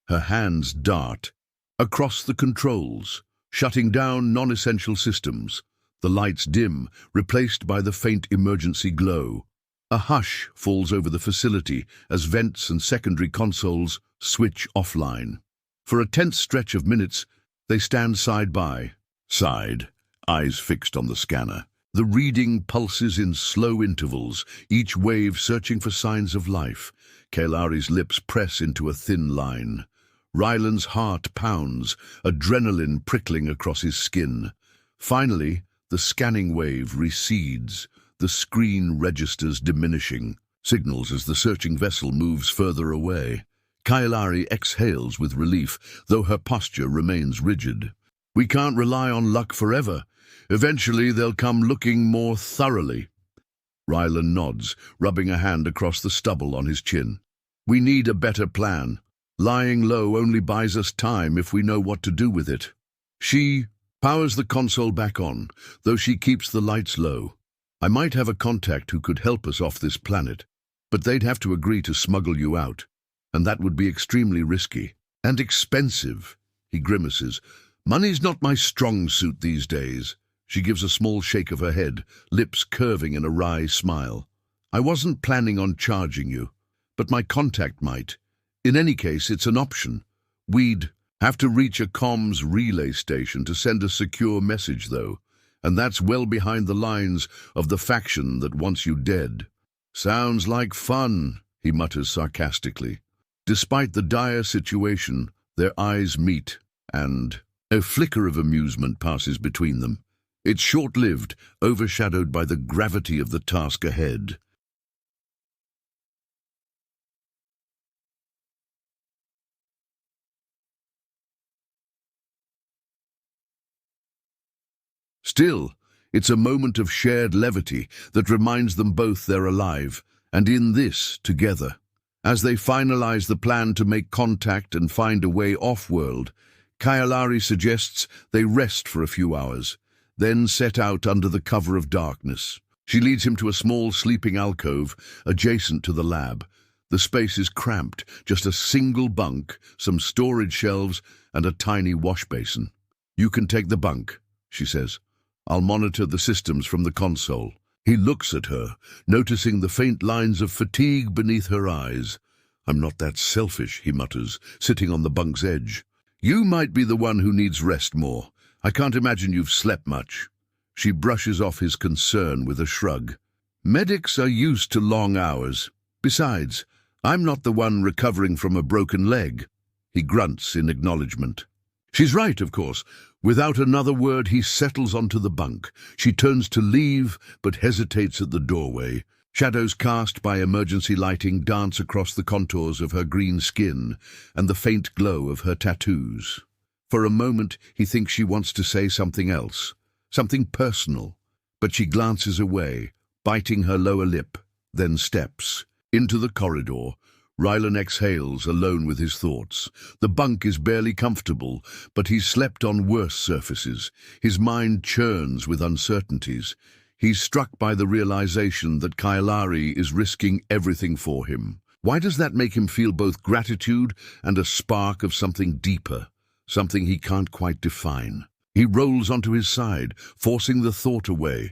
Her hands dart across the controls, shutting down non-essential systems. The lights dim, replaced by the faint emergency glow. A hush falls over the facility as vents and secondary consoles switch offline. For a tense stretch of minutes, they stand side by side, eyes fixed on the scanner. The reading pulses in slow intervals, each wave searching for signs of life. Kael'ari's lips press into a thin line. Rylan's heart pounds, adrenaline prickling across his skin. Finally, the scanning wave recedes, the screen registers diminishing, signals as the searching vessel moves further away. Kael'ari exhales with relief, though her posture remains rigid. We can't rely on luck forever. Eventually they'll come looking more thoroughly. Rylan nods, rubbing a hand across the stubble on his chin. We need a better plan. Lying low only buys us time if we know what to do with it. She powers the console back on, though she keeps the lights low. I might have a contact who could help us off this planet, but they'd have to agree to smuggle you out, and that would be extremely risky. And expensive, he grimaces. Money's not my strong suit these days. She gives a small shake of her head, lips curving in a wry smile. I wasn't planning on charging you, but my contact might. In any case, it's an option. We'd have to reach a comms relay station to send a secure message, though, and that's well behind the lines of the faction that wants you dead. Sounds like fun, he mutters sarcastically. Despite the dire situation, their eyes meet, and a flicker of amusement passes between them. It's short-lived, overshadowed by the gravity of the task ahead. Still, it's a moment of shared levity that reminds them both they're alive, and in this together. As they finalize the plan to make contact and find a way off-world, Kael'ari suggests they rest for a few hours, then set out under the cover of darkness. She leads him to a small sleeping alcove adjacent to the lab. The space is cramped, just a single bunk, some storage shelves, and a tiny wash basin. You can take the bunk, she says. I'll monitor the systems from the console. He looks at her, noticing the faint lines of fatigue beneath her eyes. I'm not that selfish, he mutters, sitting on the bunk's edge. You might be the one who needs rest more. I can't imagine you've slept much. She brushes off his concern with a shrug. Medics are used to long hours. Besides, I'm not the one recovering from a broken leg. He grunts in acknowledgement. She's right, of course. Without another word, he settles onto the bunk. She turns to leave, but hesitates at the doorway. Shadows cast by emergency lighting dance across the contours of her green skin and the faint glow of her tattoos. For a moment, he thinks she wants to say something else, something personal, but she glances away, biting her lower lip, then steps. Into the corridor, Rylan exhales, alone with his thoughts. The bunk is barely comfortable, but he's slept on worse surfaces. His mind churns with uncertainties. He's struck by the realization that Kael'ari is risking everything for him. Why does that make him feel both gratitude and a spark of something deeper, something he can't quite define? He rolls onto his side, forcing the thought away,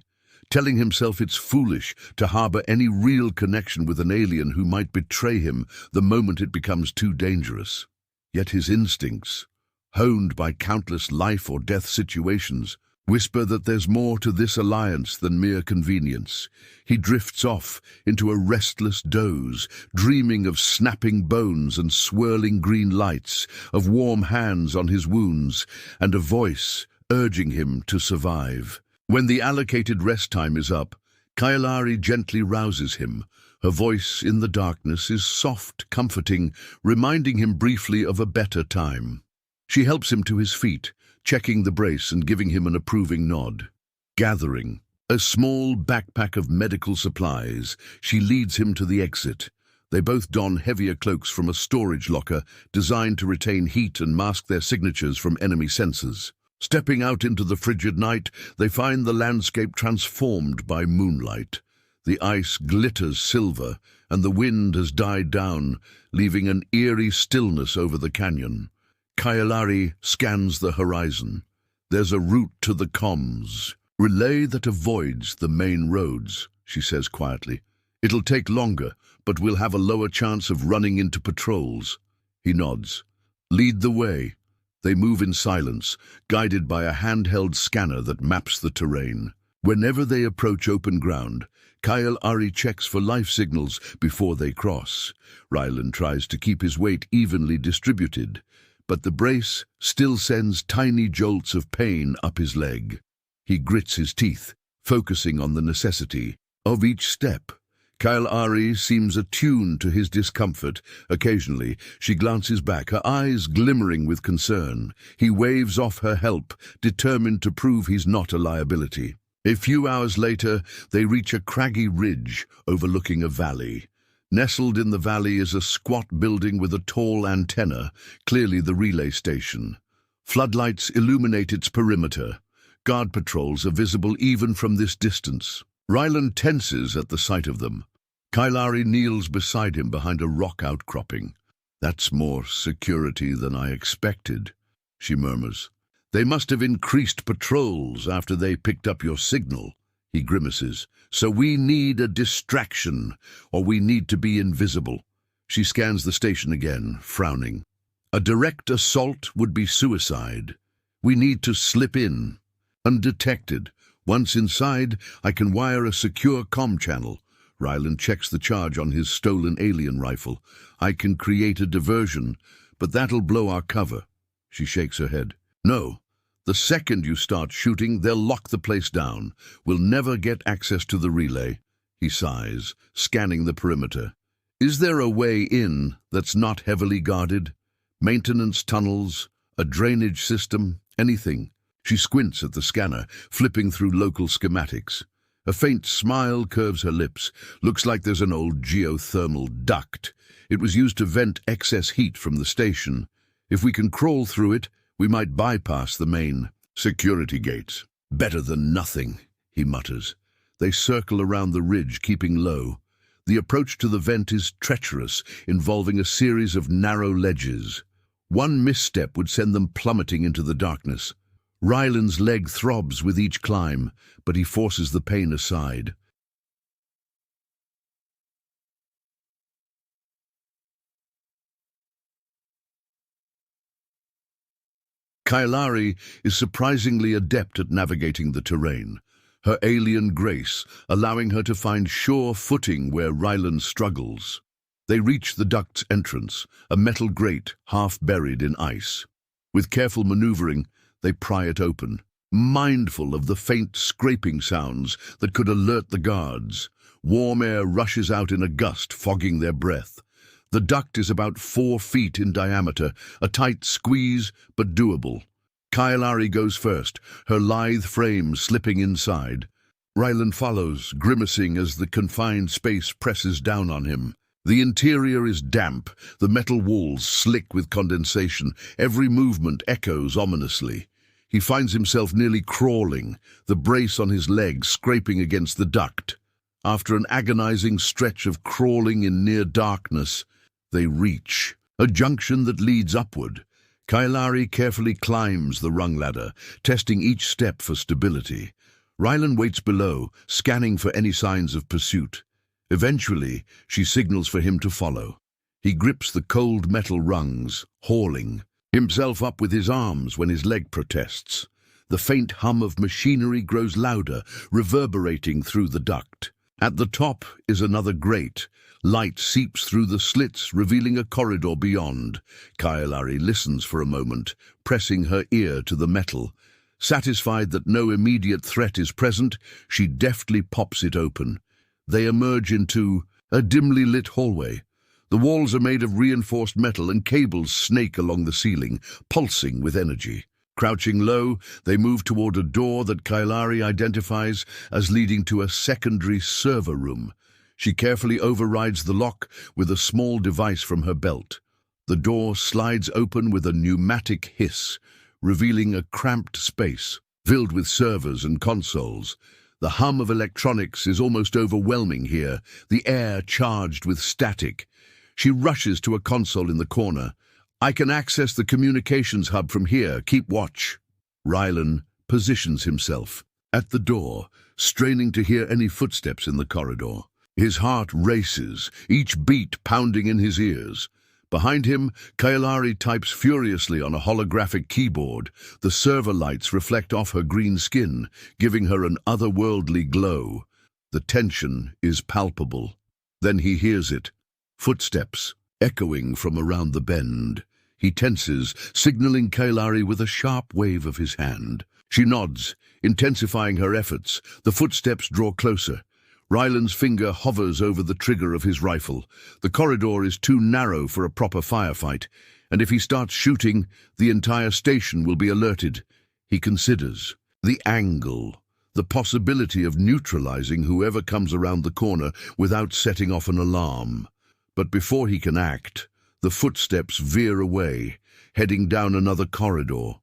telling himself it's foolish to harbor any real connection with an alien who might betray him the moment it becomes too dangerous. Yet his instincts, honed by countless life or death situations, whisper that there's more to this alliance than mere convenience. He drifts off into a restless doze, dreaming of snapping bones and swirling green lights, of warm hands on his wounds, and a voice urging him to survive. When the allocated rest time is up, Kael'ari gently rouses him. Her voice in the darkness is soft, comforting, reminding him briefly of a better time. She helps him to his feet, checking the brace and giving him an approving nod. Gathering a small backpack of medical supplies, she leads him to the exit. They both don heavier cloaks from a storage locker designed to retain heat and mask their signatures from enemy sensors. Stepping out into the frigid night, they find the landscape transformed by moonlight. The ice glitters silver, and the wind has died down, leaving an eerie stillness over the canyon. Kael'ari scans the horizon. There's a route to the comms, relay that avoids the main roads, she says quietly. It'll take longer, but we'll have a lower chance of running into patrols. He nods. Lead the way. They move in silence, guided by a handheld scanner that maps the terrain. Whenever they approach open ground, Kael'ari checks for life signals before they cross. Rylan tries to keep his weight evenly distributed, but the brace still sends tiny jolts of pain up his leg. He grits his teeth, focusing on the necessity of each step. Kael'ari seems attuned to his discomfort. Occasionally, she glances back, her eyes glimmering with concern. He waves off her help, determined to prove he's not a liability. A few hours later, they reach a craggy ridge overlooking a valley. Nestled in the valley is a squat building with a tall antenna, clearly the relay station. Floodlights illuminate its perimeter. Guard patrols are visible even from this distance. Rylan tenses at the sight of them. Kael'ari kneels beside him behind a rock outcropping. "That's more security than I expected," she murmurs. "They must have increased patrols after they picked up your signal," he grimaces. "So we need a distraction, or we need to be invisible." She scans the station again, frowning. "A direct assault would be suicide. We need to slip in, undetected. Once inside, I can wire a secure comm channel." Rylan checks the charge on his stolen alien rifle. "I can create a diversion, but that'll blow our cover." She shakes her head. "No. The second you start shooting, they'll lock the place down. We'll never get access to the relay." He sighs, scanning the perimeter. "Is there a way in that's not heavily guarded? Maintenance tunnels, a drainage system, anything?" She squints at the scanner, flipping through local schematics. A faint smile curves her lips. "Looks like there's an old geothermal duct. It was used to vent excess heat from the station. If we can crawl through it, we might bypass the main security gates." "Better than nothing," he mutters. They circle around the ridge, keeping low. The approach to the vent is treacherous, involving a series of narrow ledges. One misstep would send them plummeting into the darkness. Rylan's leg throbs with each climb, but he forces the pain aside. Kael'ari is surprisingly adept at navigating the terrain, her alien grace allowing her to find sure footing where Rylan struggles. They reach the duct's entrance, a metal grate half buried in ice. With careful maneuvering, they pry it open, mindful of the faint scraping sounds that could alert the guards. Warm air rushes out in a gust, fogging their breath. The duct is about 4 feet in diameter, a tight squeeze, but doable. Kael'ari goes first, her lithe frame slipping inside. Rylan follows, grimacing as the confined space presses down on him. The interior is damp, the metal walls slick with condensation. Every movement echoes ominously. He finds himself nearly crawling, the brace on his leg scraping against the duct. After an agonizing stretch of crawling in near darkness, they reach a junction that leads upward. Kael'ari carefully climbs the rung ladder, testing each step for stability. Rylan waits below, scanning for any signs of pursuit. Eventually, she signals for him to follow. He grips the cold metal rungs, hauling himself up with his arms when his leg protests. The faint hum of machinery grows louder, reverberating through the duct. At the top is another grate. Light seeps through the slits, revealing a corridor beyond. Kael'ari listens for a moment, pressing her ear to the metal. Satisfied that no immediate threat is present, she deftly pops it open. They emerge into a dimly lit hallway. The walls are made of reinforced metal and cables snake along the ceiling, pulsing with energy. Crouching low, they move toward a door that Kael'ari identifies as leading to a secondary server room. She carefully overrides the lock with a small device from her belt. The door slides open with a pneumatic hiss, revealing a cramped space filled with servers and consoles. The hum of electronics is almost overwhelming here, the air charged with static. She rushes to a console in the corner. "I can access the communications hub from here. Keep watch." Rylan positions himself at the door, straining to hear any footsteps in the corridor. His heart races, each beat pounding in his ears. Behind him, Kael'ari types furiously on a holographic keyboard. The server lights reflect off her green skin, giving her an otherworldly glow. The tension is palpable. Then he hears it. Footsteps, echoing from around the bend. He tenses, signaling Kael'ari with a sharp wave of his hand. She nods, intensifying her efforts. The footsteps draw closer. Rylan's finger hovers over the trigger of his rifle. The corridor is too narrow for a proper firefight, and if he starts shooting, the entire station will be alerted. He considers the angle, the possibility of neutralizing whoever comes around the corner without setting off an alarm. But before he can act, the footsteps veer away, heading down another corridor.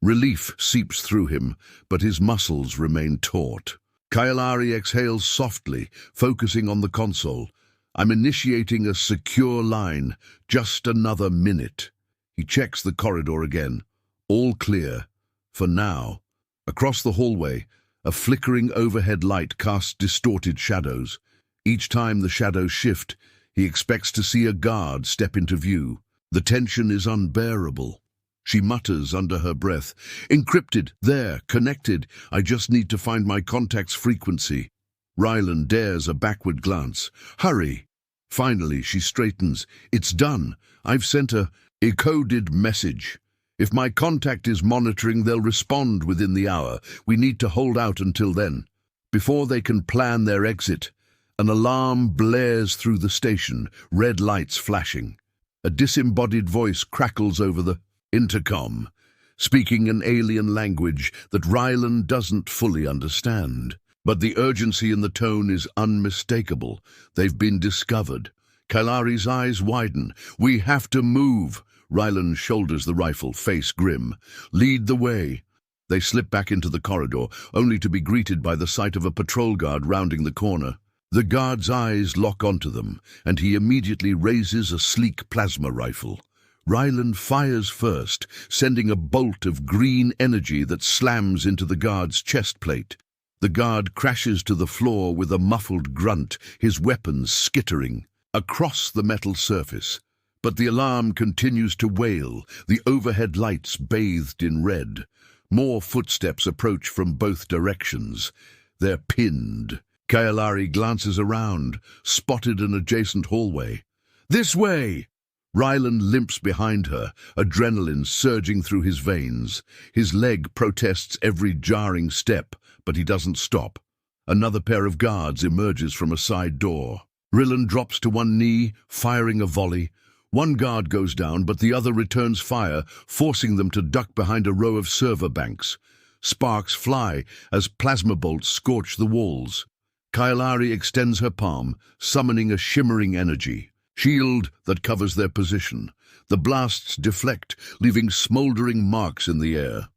Relief seeps through him, but his muscles remain taut. Kael'ari exhales softly, focusing on the console. I'm initiating a secure line. Just another minute. He checks the corridor again. All clear. For now. Across the hallway, a flickering overhead light casts distorted shadows. Each time the shadows shift, he expects to see a guard step into view. The tension is unbearable. She mutters under her breath, "Encrypted, there, connected. I just need to find my contact's frequency." Rylan dares a backward glance. "Hurry!" Finally, she straightens. "It's done. I've sent a coded message. If my contact is monitoring, they'll respond within the hour. We need to hold out until then. Before they can plan their exit, an alarm blares through the station, red lights flashing. A disembodied voice crackles over the intercom, speaking an alien language that Rylan doesn't fully understand. But the urgency in the tone is unmistakable. They've been discovered. Kael'ari's eyes widen. "We have to move." Rylan shoulders the rifle, face grim. "Lead the way." They slip back into the corridor, only to be greeted by the sight of a patrol guard rounding the corner. The guard's eyes lock onto them, and he immediately raises a sleek plasma rifle. Rylan fires first, sending a bolt of green energy that slams into the guard's chest plate. The guard crashes to the floor with a muffled grunt, his weapons skittering across the metal surface. But the alarm continues to wail, the overhead lights bathed in red. More footsteps approach from both directions. They're pinned. Kael'ari glances around, spotted an adjacent hallway. "This way!" Rylan limps behind her, adrenaline surging through his veins. His leg protests every jarring step, but he doesn't stop. Another pair of guards emerges from a side door. Rylan drops to one knee, firing a volley. One guard goes down, but the other returns fire, forcing them to duck behind a row of server banks. Sparks fly as plasma bolts scorch the walls. Kael'ari extends her palm, summoning a shimmering energy. Shield that covers their position. The blasts deflect, leaving smoldering marks in the air.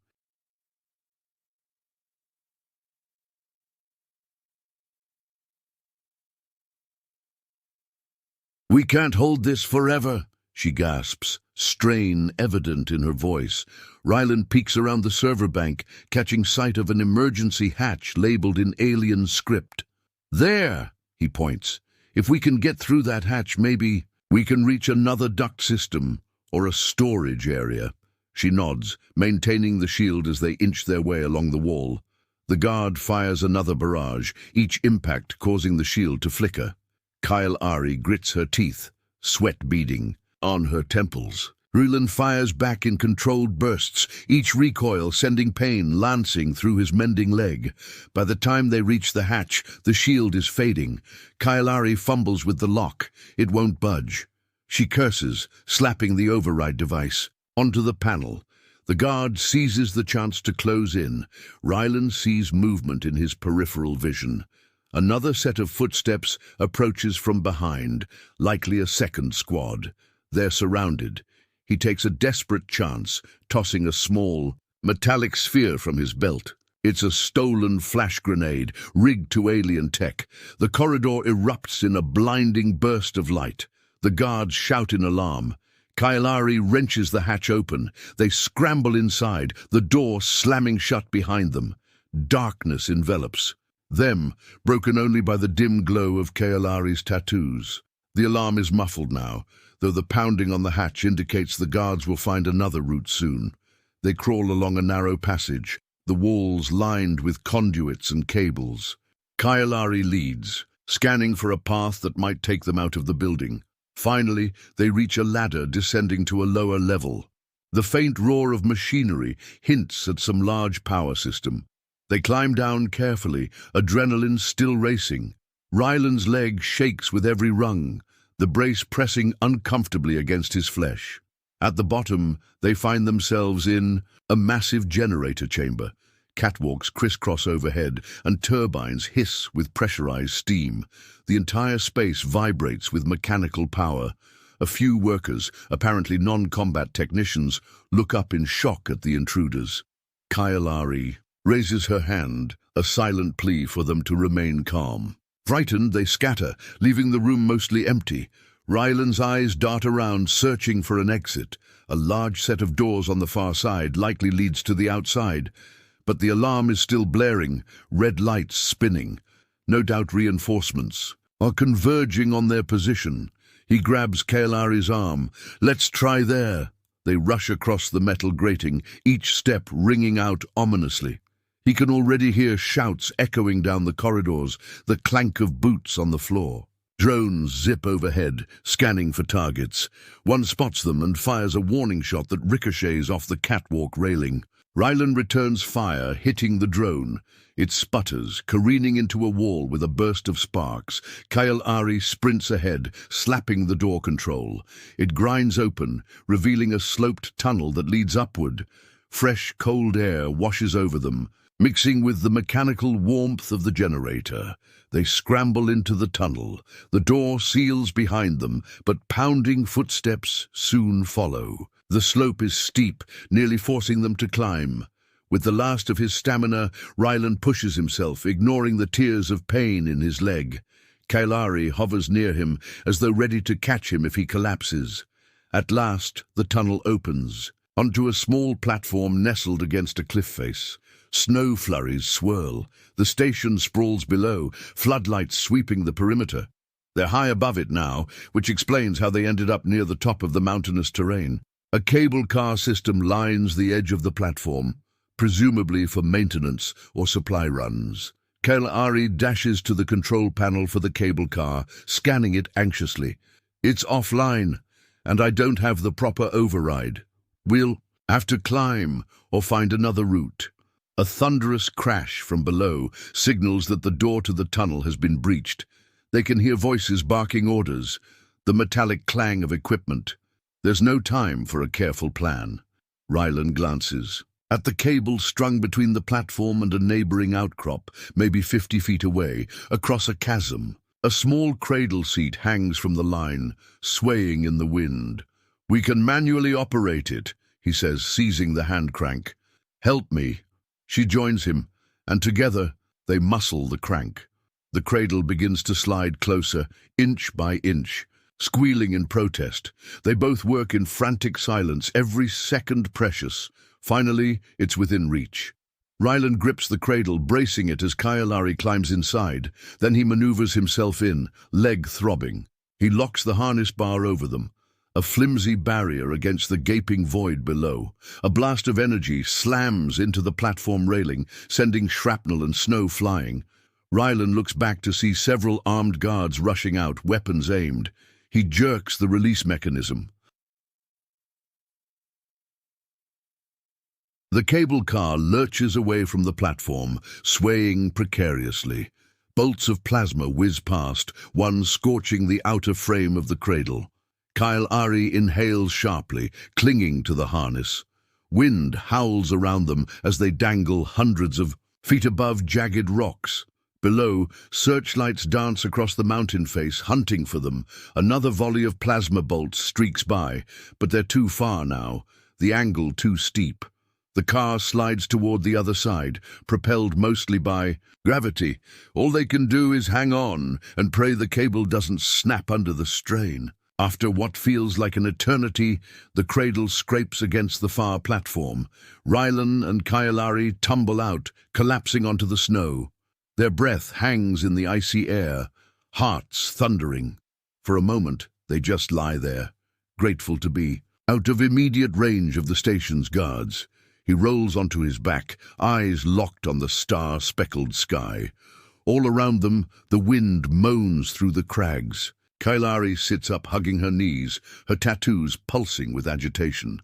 "We can't hold this forever," she gasps, strain evident in her voice. Rylan peeks around the server bank, catching sight of an emergency hatch labeled in alien script. "There," he points. "If we can get through that hatch, maybe we can reach another duct system or a storage area." She nods, maintaining the shield as they inch their way along the wall. The guard fires another barrage, each impact causing the shield to flicker. Kael'ari grits her teeth, sweat beading on her temples. Rylan fires back in controlled bursts, each recoil sending pain lancing through his mending leg. By the time they reach the hatch, the shield is fading. Kael'ari fumbles with the lock. It won't budge. She curses, slapping the override device onto the panel. The guard seizes the chance to close in. Rylan sees movement in his peripheral vision. Another set of footsteps approaches from behind, likely a second squad. They're surrounded. He takes a desperate chance, tossing a small, metallic sphere from his belt. It's a stolen flash grenade, rigged to alien tech. The corridor erupts in a blinding burst of light. The guards shout in alarm. Kael'ari wrenches the hatch open. They scramble inside, the door slamming shut behind them. Darkness envelops. Them, broken only by the dim glow of Kael'ari's tattoos. The alarm is muffled now, though the pounding on the hatch indicates the guards will find another route soon. They crawl along a narrow passage, the walls lined with conduits and cables. Kael'ari leads, scanning for a path that might take them out of the building. Finally, they reach a ladder descending to a lower level. The faint roar of machinery hints at some large power system. They climb down carefully, adrenaline still racing. Rylan's leg shakes with every rung, the brace pressing uncomfortably against his flesh. At the bottom, they find themselves in a massive generator chamber. Catwalks crisscross overhead, and turbines hiss with pressurized steam. The entire space vibrates with mechanical power. A few workers, apparently non-combat technicians, look up in shock at the intruders. Kael'ari raises her hand, a silent plea for them to remain calm. Frightened, they scatter, leaving the room mostly empty. Rylan's eyes dart around, searching for an exit. A large set of doors on the far side likely leads to the outside. But the alarm is still blaring, red lights spinning. No doubt reinforcements are converging on their position. He grabs Kael'ari's arm. "Let's try there." They rush across the metal grating, each step ringing out ominously. He can already hear shouts echoing down the corridors, the clank of boots on the floor. Drones zip overhead, scanning for targets. One spots them and fires a warning shot that ricochets off the catwalk railing. Rylan returns fire, hitting the drone. It sputters, careening into a wall with a burst of sparks. Kael'ari sprints ahead, slapping the door control. It grinds open, revealing a sloped tunnel that leads upward. Fresh, cold air washes over them, mixing with the mechanical warmth of the generator. They scramble into the tunnel. The door seals behind them, but pounding footsteps soon follow. The slope is steep, nearly forcing them to climb. With the last of his stamina, Rylan pushes himself, ignoring the tears of pain in his leg. Kael'ari hovers near him, as though ready to catch him if he collapses. At last, the tunnel opens, onto a small platform nestled against a cliff face. Snow flurries swirl. The station sprawls below, floodlights sweeping the perimeter. They're high above it now, which explains how they ended up near the top of the mountainous terrain. A cable car system lines the edge of the platform, presumably for maintenance or supply runs. Kael'ari dashes to the control panel for the cable car, scanning it anxiously. "It's offline, and I don't have the proper override. We'll have to climb or find another route." A thunderous crash from below signals that the door to the tunnel has been breached. They can hear voices barking orders, the metallic clang of equipment. There's no time for a careful plan. Rylan glances at the cable strung between the platform and a neighboring outcrop, maybe 50 feet away, across a chasm. A small cradle seat hangs from the line, swaying in the wind. "We can manually operate it," he says, seizing the hand crank. "Help me." She joins him, and together they muscle the crank. The cradle begins to slide closer, inch by inch, squealing in protest. They both work in frantic silence, every second precious. Finally, it's within reach. Rylan grips the cradle, bracing it as Kael'ari climbs inside. Then he maneuvers himself in, leg throbbing. He locks the harness bar over them, a flimsy barrier against the gaping void below. A blast of energy slams into the platform railing, sending shrapnel and snow flying. Rylan looks back to see several armed guards rushing out, weapons aimed. He jerks the release mechanism. The cable car lurches away from the platform, swaying precariously. Bolts of plasma whiz past, one scorching the outer frame of the cradle. Kael'ari inhales sharply, clinging to the harness. Wind howls around them as they dangle hundreds of feet above jagged rocks. Below, searchlights dance across the mountain face, hunting for them. Another volley of plasma bolts streaks by, but they're too far now, the angle too steep. The car slides toward the other side, propelled mostly by gravity. All they can do is hang on and pray the cable doesn't snap under the strain. After what feels like an eternity, the cradle scrapes against the far platform. Rylan and Kael'ari tumble out, collapsing onto the snow. Their breath hangs in the icy air, hearts thundering. For a moment, they just lie there, grateful to be out of immediate range of the station's guards. He rolls onto his back, eyes locked on the star-speckled sky. All around them, the wind moans through the crags. Kael'ari sits up, hugging her knees, her tattoos pulsing with agitation.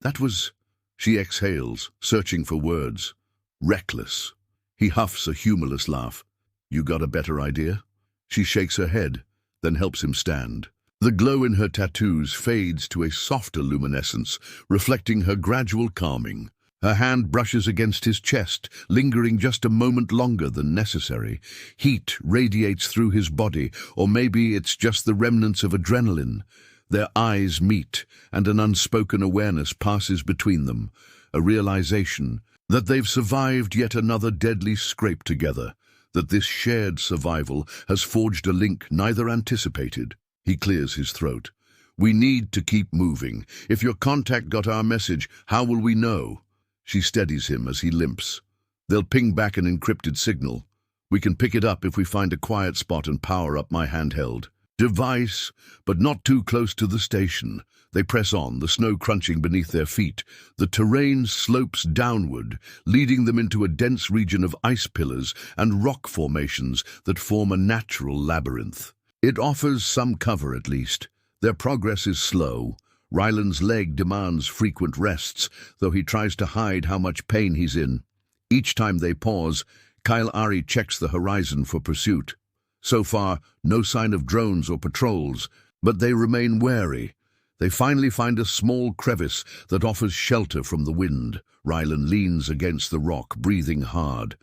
That was... She exhales, searching for words. Reckless. He huffs a humorless laugh. You got a better idea? She shakes her head, then helps him stand. The glow in her tattoos fades to a softer luminescence, reflecting her gradual calming. Her hand brushes against his chest, lingering just a moment longer than necessary. Heat radiates through his body, or maybe it's just the remnants of adrenaline. Their eyes meet, and an unspoken awareness passes between them, a realization that they've survived yet another deadly scrape together, that this shared survival has forged a link neither anticipated. He clears his throat. We need to keep moving. If your contact got our message, how will we know? She steadies him as he limps. They'll ping back an encrypted signal. We can pick it up if we find a quiet spot and power up my handheld device, but not too close to the station. They press on, the snow crunching beneath their feet. The terrain slopes downward, leading them into a dense region of ice pillars and rock formations that form a natural labyrinth. It offers some cover at least. Their progress is slow. Rylan's leg demands frequent rests, though he tries to hide how much pain he's in. Each time they pause, Kael'ari checks the horizon for pursuit. So far, no sign of drones or patrols, but they remain wary. They finally find a small crevice that offers shelter from the wind. Rylan leans against the rock, breathing hard.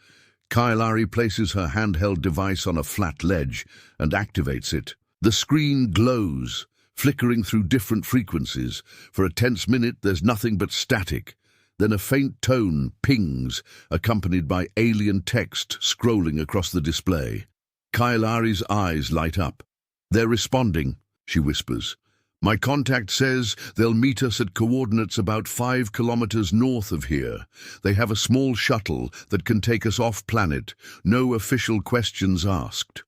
Kael'ari places her handheld device on a flat ledge and activates it. The screen glows, flickering through different frequencies. For a tense minute, there's nothing but static. Then a faint tone pings, accompanied by alien text scrolling across the display. Kael'ari's eyes light up. They're responding, she whispers. My contact says they'll meet us at coordinates about 5 kilometers north of here. They have a small shuttle that can take us off-planet, no official questions asked.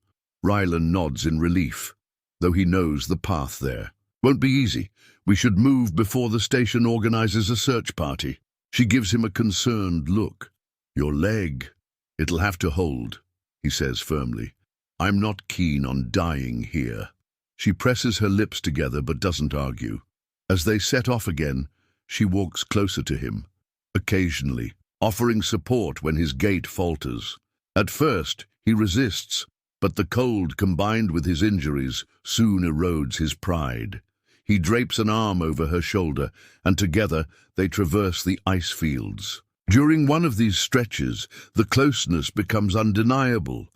Rylan nods in relief, though he knows the path there. Won't be easy. We should move before the station organizes a search party. She gives him a concerned look. Your leg. It'll have to hold, he says firmly. I'm not keen on dying here. She presses her lips together but doesn't argue. As they set off again, she walks closer to him, occasionally, offering support when his gait falters. At first, he resists, but the cold combined with his injuries soon erodes his pride. He drapes an arm over her shoulder, and together they traverse the ice fields. During one of these stretches, the closeness becomes undeniable.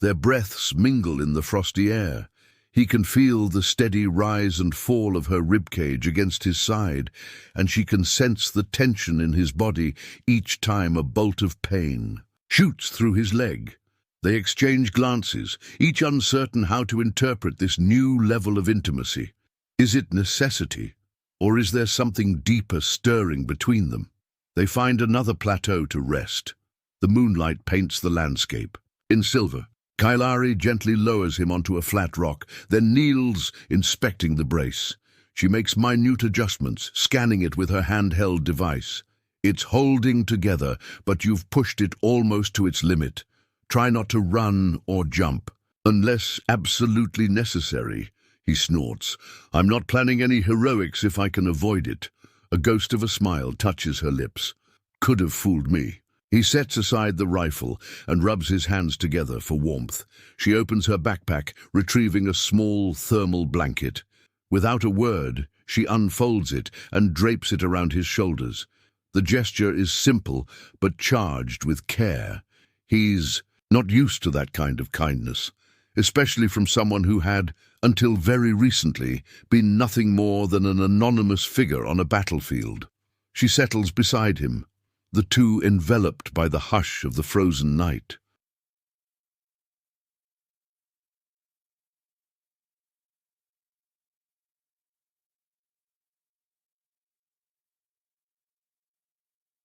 Their breaths mingle in the frosty air. He can feel the steady rise and fall of her ribcage against his side, and she can sense the tension in his body each time a bolt of pain shoots through his leg. They exchange glances, each uncertain how to interpret this new level of intimacy. Is it necessity, or is there something deeper stirring between them? They find another plateau to rest. The moonlight paints the landscape in silver. Kael'ari gently lowers him onto a flat rock, then kneels, inspecting the brace. She makes minute adjustments, scanning it with her handheld device. It's holding together, but you've pushed it almost to its limit. Try not to run or jump, unless absolutely necessary, he snorts. I'm not planning any heroics if I can avoid it. A ghost of a smile touches her lips. Could have fooled me. He sets aside the rifle and rubs his hands together for warmth. She opens her backpack, retrieving a small thermal blanket. Without a word, she unfolds it and drapes it around his shoulders. The gesture is simple, but charged with care. He's not used to that kind of kindness, especially from someone who had, until very recently, been nothing more than an anonymous figure on a battlefield. She settles beside him, the two enveloped by the hush of the frozen night.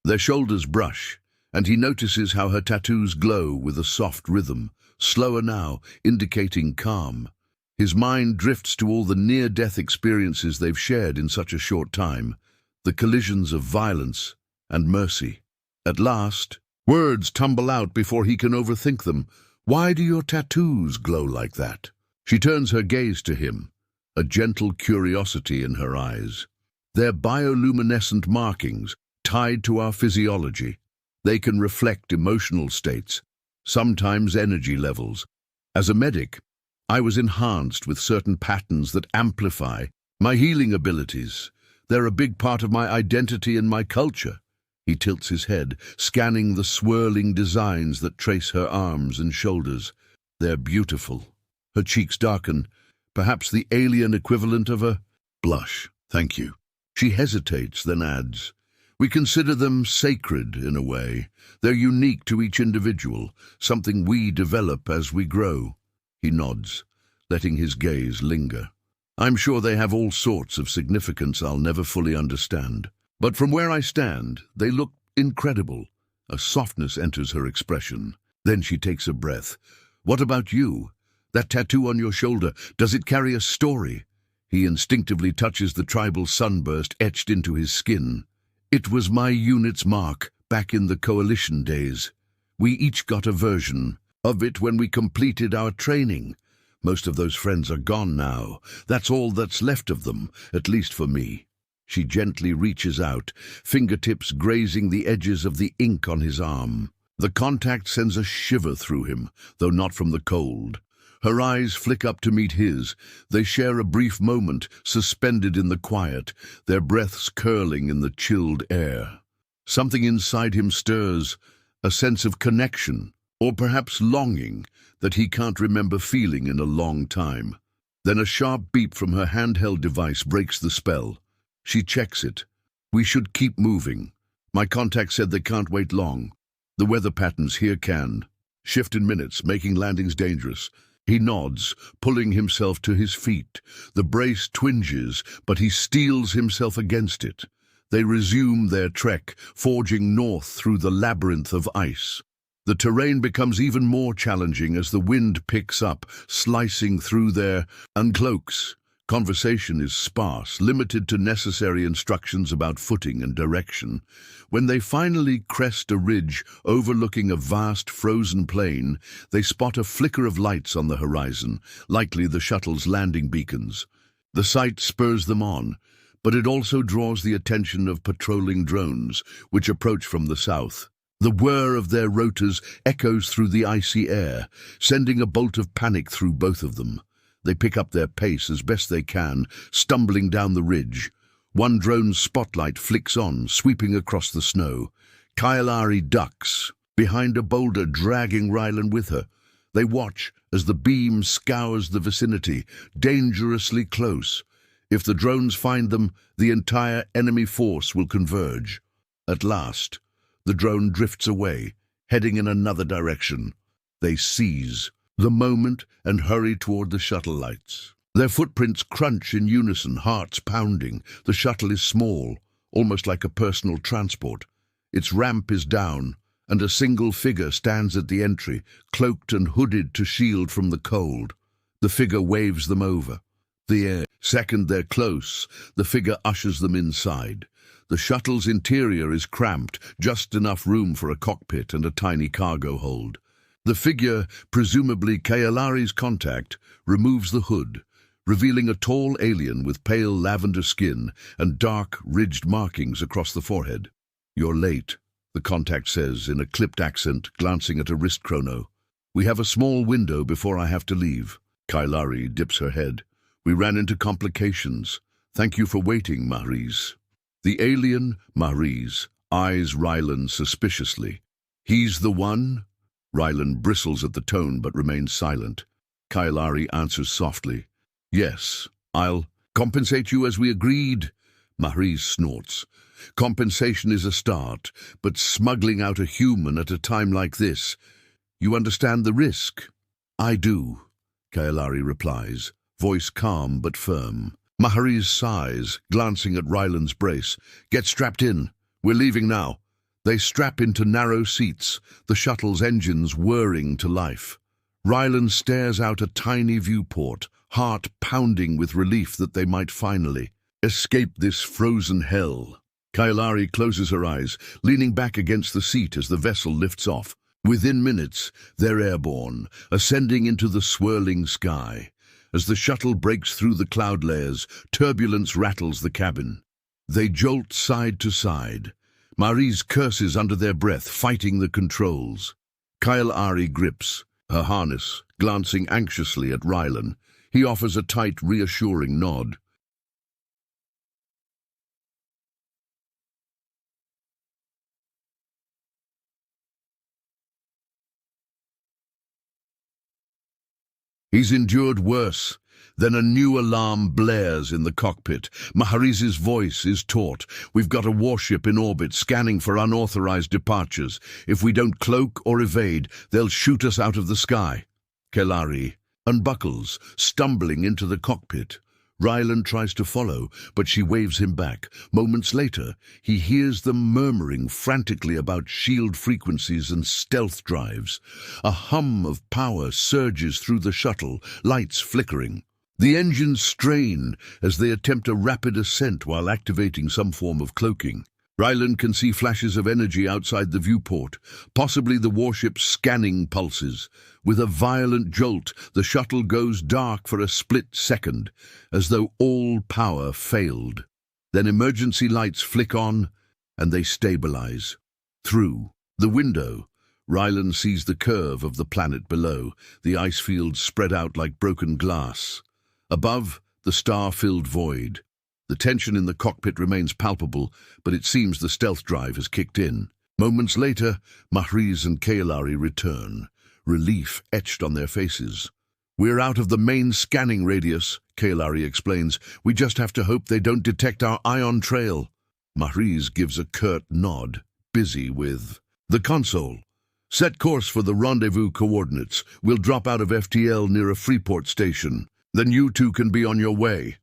Their shoulders brush, and he notices how her tattoos glow with a soft rhythm, slower now, indicating calm. His mind drifts to all the near-death experiences they've shared in such a short time, the collisions of violence and mercy. At last, words tumble out before he can overthink them. "Why do your tattoos glow like that?" She turns her gaze to him, a gentle curiosity in her eyes. "They're bioluminescent markings tied to our physiology. They can reflect emotional states, sometimes energy levels. As a medic, I was enhanced with certain patterns that amplify my healing abilities. They're a big part of my identity and my culture." He tilts his head, scanning the swirling designs that trace her arms and shoulders. "They're beautiful." Her cheeks darken, perhaps the alien equivalent of a blush. "Thank you." She hesitates, then adds, "We consider them sacred in a way. They're unique to each individual, something we develop as we grow." He nods, letting his gaze linger. "I'm sure they have all sorts of significance I'll never fully understand. But from where I stand, they look incredible." A softness enters her expression. Then she takes a breath. "What about you? That tattoo on your shoulder, does it carry a story?" He instinctively touches the tribal sunburst etched into his skin. "It was my unit's mark back in the coalition days. We each got a version of it when we completed our training. Most of those friends are gone now. That's all that's left of them, at least for me." She gently reaches out, fingertips grazing the edges of the ink on his arm. The contact sends a shiver through him, though not from the cold. Her eyes flick up to meet his. They share a brief moment, suspended in the quiet, their breaths curling in the chilled air. Something inside him stirs, a sense of connection, or perhaps longing, that he can't remember feeling in a long time. Then a sharp beep from her handheld device breaks the spell. She checks it. "We should keep moving. My contact said they can't wait long. The weather patterns here can shift in minutes, making landings dangerous." He nods, pulling himself to his feet. The brace twinges, but he steels himself against it. They resume their trek, forging north through the labyrinth of ice. The terrain becomes even more challenging as the wind picks up, slicing through their uncloaks. Conversation is sparse, limited to necessary instructions about footing and direction. When they finally crest a ridge overlooking a vast frozen plain, they spot a flicker of lights on the horizon, likely the shuttle's landing beacons. The sight spurs them on, but it also draws the attention of patrolling drones, which approach from the south. The whir of their rotors echoes through the icy air, sending a bolt of panic through both of them. They pick up their pace as best they can, stumbling down the ridge. One drone's spotlight flicks on, sweeping across the snow. Kael'ari ducks, behind a boulder, dragging Rylan with her. They watch as the beam scours the vicinity, dangerously close. If the drones find them, the entire enemy force will converge. At last, the drone drifts away, heading in another direction. They seize the moment and hurry toward the shuttle lights. Their footprints crunch in unison, hearts pounding. The shuttle is small, almost like a personal transport. Its ramp is down, and a single figure stands at the entry, cloaked and hooded to shield from the cold. The figure waves them over. The second they're close, the figure ushers them inside. The shuttle's interior is cramped, just enough room for a cockpit and a tiny cargo hold. The figure, presumably Kael'ari's contact, removes the hood, revealing a tall alien with pale lavender skin and dark, ridged markings across the forehead. "You're late," the contact says in a clipped accent, glancing at a wrist chrono. "We have a small window before I have to leave." Kael'ari dips her head. "We ran into complications. Thank you for waiting, Mahrez." The alien, Mahrez, eyes Rylan suspiciously. "He's the one?" Rylan bristles at the tone but remains silent. Kael'ari answers softly. "Yes, I'll compensate you as we agreed." Mahrez snorts. "Compensation is a start, but smuggling out a human at a time like this, you understand the risk?" "I do," Kael'ari replies, voice calm but firm. Mahrez sighs, glancing at Rylan's brace. "Get strapped in. We're leaving now." They strap into narrow seats, the shuttle's engines whirring to life. Rylan stares out a tiny viewport, heart pounding with relief that they might finally escape this frozen hell. Kael'ari closes her eyes, leaning back against the seat as the vessel lifts off. Within minutes, they're airborne, ascending into the swirling sky. As the shuttle breaks through the cloud layers, turbulence rattles the cabin. They jolt side to side. Maryse curses under their breath, fighting the controls. Kael'ari grips her harness, glancing anxiously at Rylan. He offers a tight, reassuring nod. He's endured worse. Then a new alarm blares in the cockpit. Maryse's voice is taut. We've got a warship in orbit scanning for unauthorized departures. If we don't cloak or evade, they'll shoot us out of the sky. Kael'ari unbuckles, stumbling into the cockpit. Rylan tries to follow, but she waves him back. Moments later, he hears them murmuring frantically about shield frequencies and stealth drives. A hum of power surges through the shuttle, lights flickering. The engines strain as they attempt a rapid ascent while activating some form of cloaking. Rylan can see flashes of energy outside the viewport, possibly the warship's scanning pulses. With a violent jolt, the shuttle goes dark for a split second, as though all power failed. Then emergency lights flick on, and they stabilize. Through the window, Rylan sees the curve of the planet below, the ice fields spread out like broken glass. Above, the star-filled void. The tension in the cockpit remains palpable, but it seems the stealth drive has kicked in. Moments later, Maryse and Kael'ari return, relief etched on their faces. "We're out of the main scanning radius," Kael'ari explains. "We just have to hope they don't detect our ion trail." Maryse gives a curt nod, busy with the console. "Set course for the rendezvous coordinates. We'll drop out of FTL near a freeport station. Then you two can be on your way."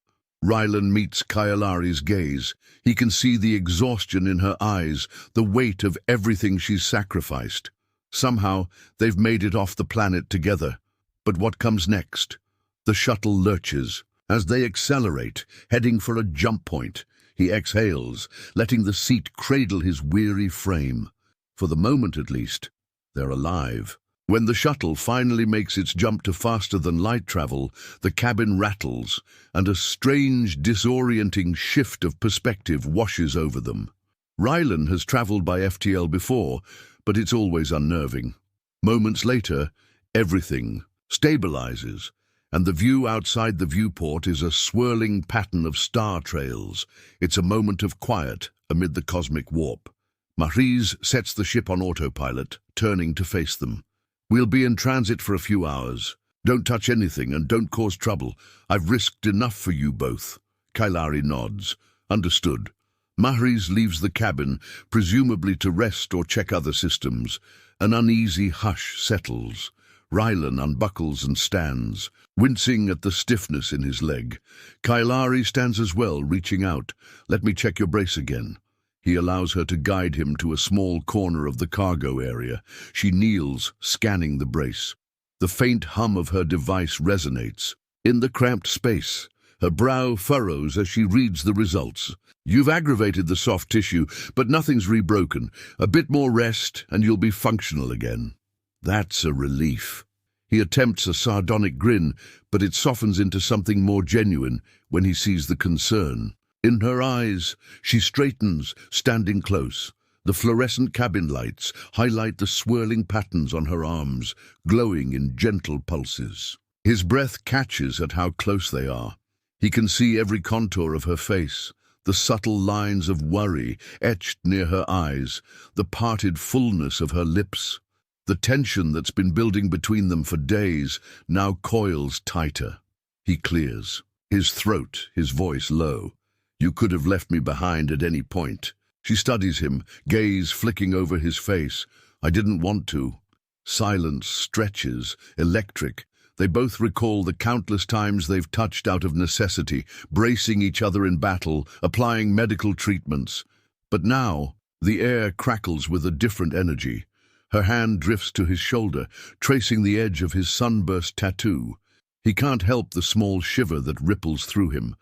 Rylan meets Kael'ari's gaze. He can see the exhaustion in her eyes, the weight of everything she's sacrificed. Somehow, they've made it off the planet together. But what comes next? The shuttle lurches. As they accelerate, heading for a jump point, he exhales, letting the seat cradle his weary frame. For the moment, at least, they're alive. When the shuttle finally makes its jump to faster-than-light travel, the cabin rattles, and a strange, disorienting shift of perspective washes over them. Rylan has traveled by FTL before, but it's always unnerving. Moments later, everything stabilizes, and the view outside the viewport is a swirling pattern of star trails. It's a moment of quiet amid the cosmic warp. Maryse sets the ship on autopilot, turning to face them. "We'll be in transit for a few hours. Don't touch anything and don't cause trouble. I've risked enough for you both." Kael'ari nods. "Understood." Maryse leaves the cabin, presumably to rest or check other systems. An uneasy hush settles. Rylan unbuckles and stands, wincing at the stiffness in his leg. Kael'ari stands as well, reaching out. "Let me check your brace again." He allows her to guide him to a small corner of the cargo area. She kneels, scanning the brace. The faint hum of her device resonates. In the cramped space, her brow furrows as she reads the results. "You've aggravated the soft tissue, but nothing's rebroken. A bit more rest, and you'll be functional again." That's a relief. He attempts a sardonic grin, but it softens into something more genuine when he sees the concern. In her eyes, she straightens, standing close. The fluorescent cabin lights highlight the swirling patterns on her arms, glowing in gentle pulses. His breath catches at how close they are. He can see every contour of her face, the subtle lines of worry etched near her eyes, the parted fullness of her lips. The tension that's been building between them for days now coils tighter. He clears, his throat, his voice low. "You could have left me behind at any point." She studies him, gaze flicking over his face. "I didn't want to." Silence stretches, electric. They both recall the countless times they've touched out of necessity, bracing each other in battle, applying medical treatments. But now, The air crackles with a different energy. Her hand drifts to his shoulder, tracing the edge of his sunburst tattoo. He can't help the small shiver that ripples through him,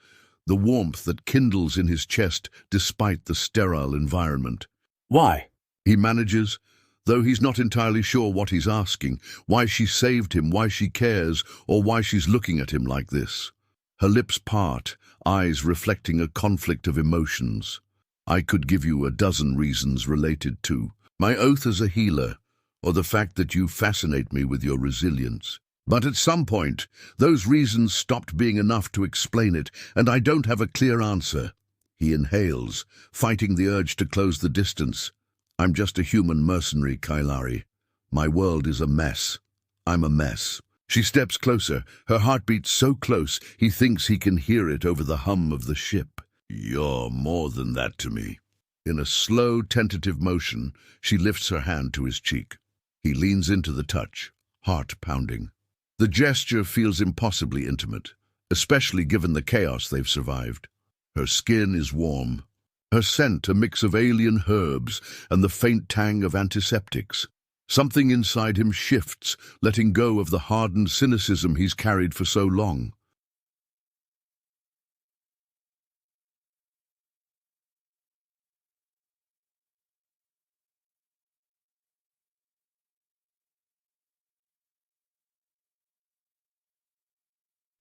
the warmth that kindles in his chest despite the sterile environment. Why? He manages, though he's not entirely sure what he's asking, why she saved him, why she cares, or why she's looking at him like this. Her lips part, eyes reflecting a conflict of emotions. I could give you a dozen reasons related to my oath as a healer, or the fact that you fascinate me with your resilience. But at some point, those reasons stopped being enough to explain it, and I don't have a clear answer. He inhales, fighting the urge to close the distance. I'm just a human mercenary, Kael'ari. My world is a mess. I'm a mess. She steps closer, her heartbeat so close he thinks he can hear it over the hum of the ship. You're more than that to me. In a slow, tentative motion, she lifts her hand to his cheek. He leans into the touch, heart pounding. The gesture feels impossibly intimate, especially given the chaos they've survived. Her skin is warm, her scent a mix of alien herbs and the faint tang of antiseptics. Something inside him shifts, letting go of the hardened cynicism he's carried for so long.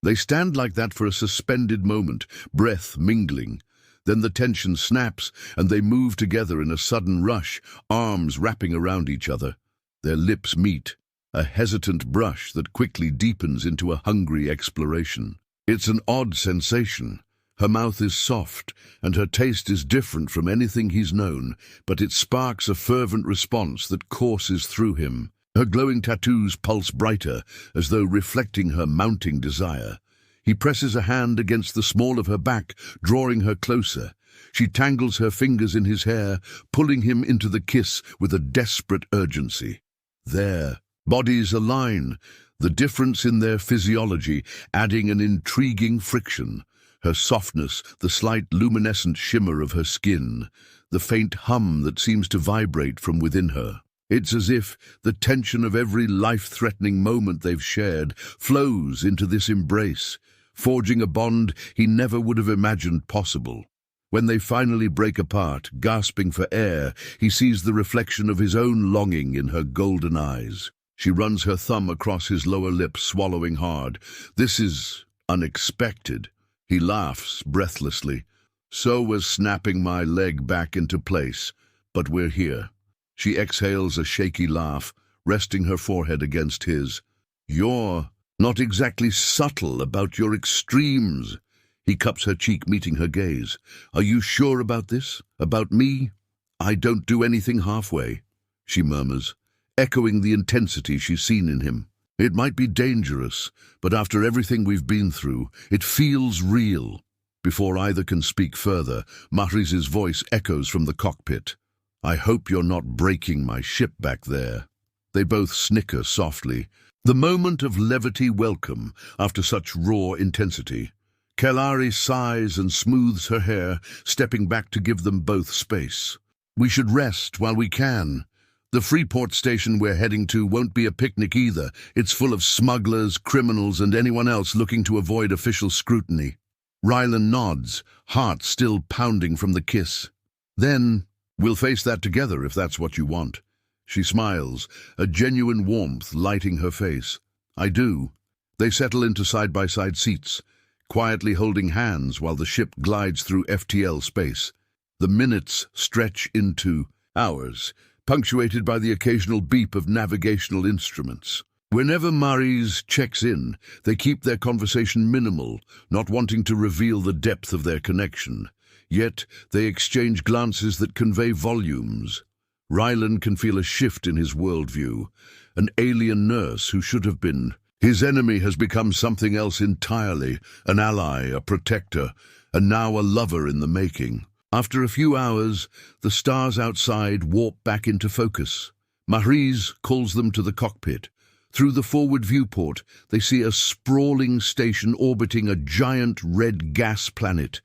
They stand like that for a suspended moment, breath mingling. Then the tension snaps, and they move together in a sudden rush, arms wrapping around each other. Their lips meet, a hesitant brush that quickly deepens into a hungry exploration. It's an odd sensation. Her mouth is soft, and her taste is different from anything he's known, but it sparks a fervent response that courses through him. Her glowing tattoos pulse brighter, as though reflecting her mounting desire. He presses a hand against the small of her back, drawing her closer. She tangles her fingers in his hair, pulling him into the kiss with a desperate urgency. There, bodies align, the difference in their physiology adding an intriguing friction. Her softness, the slight luminescent shimmer of her skin, the faint hum that seems to vibrate from within her. It's as if the tension of every life-threatening moment they've shared flows into this embrace, forging a bond he never would have imagined possible. When they finally break apart, gasping for air, he sees the reflection of his own longing in her golden eyes. She runs her thumb across his lower lip, swallowing hard. This is unexpected. He laughs breathlessly. So was snapping my leg back into place, but we're here. She exhales a shaky laugh, resting her forehead against his. You're not exactly subtle about your extremes. He cups her cheek, meeting her gaze. Are you sure about this? About me? I don't do anything halfway, she murmurs, echoing the intensity she's seen in him. It might be dangerous, but after everything we've been through, it feels real. Before either can speak further, Mahriz's voice echoes from the cockpit. I hope you're not breaking my ship back there. They both snicker softly, the moment of levity welcome after such raw intensity. Kael'ari sighs and smooths her hair, stepping back to give them both space. We should rest while we can. The freeport station we're heading to won't be a picnic either. It's full of smugglers, criminals, and anyone else looking to avoid official scrutiny. Rylan nods, heart still pounding from the kiss. Then, we'll face that together if that's what you want. She smiles, a genuine warmth lighting her face. I do. They settle into side-by-side seats, quietly holding hands while the ship glides through FTL space. The minutes stretch into hours, punctuated by the occasional beep of navigational instruments. Whenever Mahriz checks in, they keep their conversation minimal, not wanting to reveal the depth of their connection. Yet they exchange glances that convey volumes. Rylan can feel a shift in his worldview. An alien nurse who should have been his enemy has become something else entirely, an ally, a protector, and now a lover in the making. After a few hours, the stars outside warp back into focus. Mahriz calls them to the cockpit. Through the forward viewport, they see a sprawling station orbiting a giant red gas planet,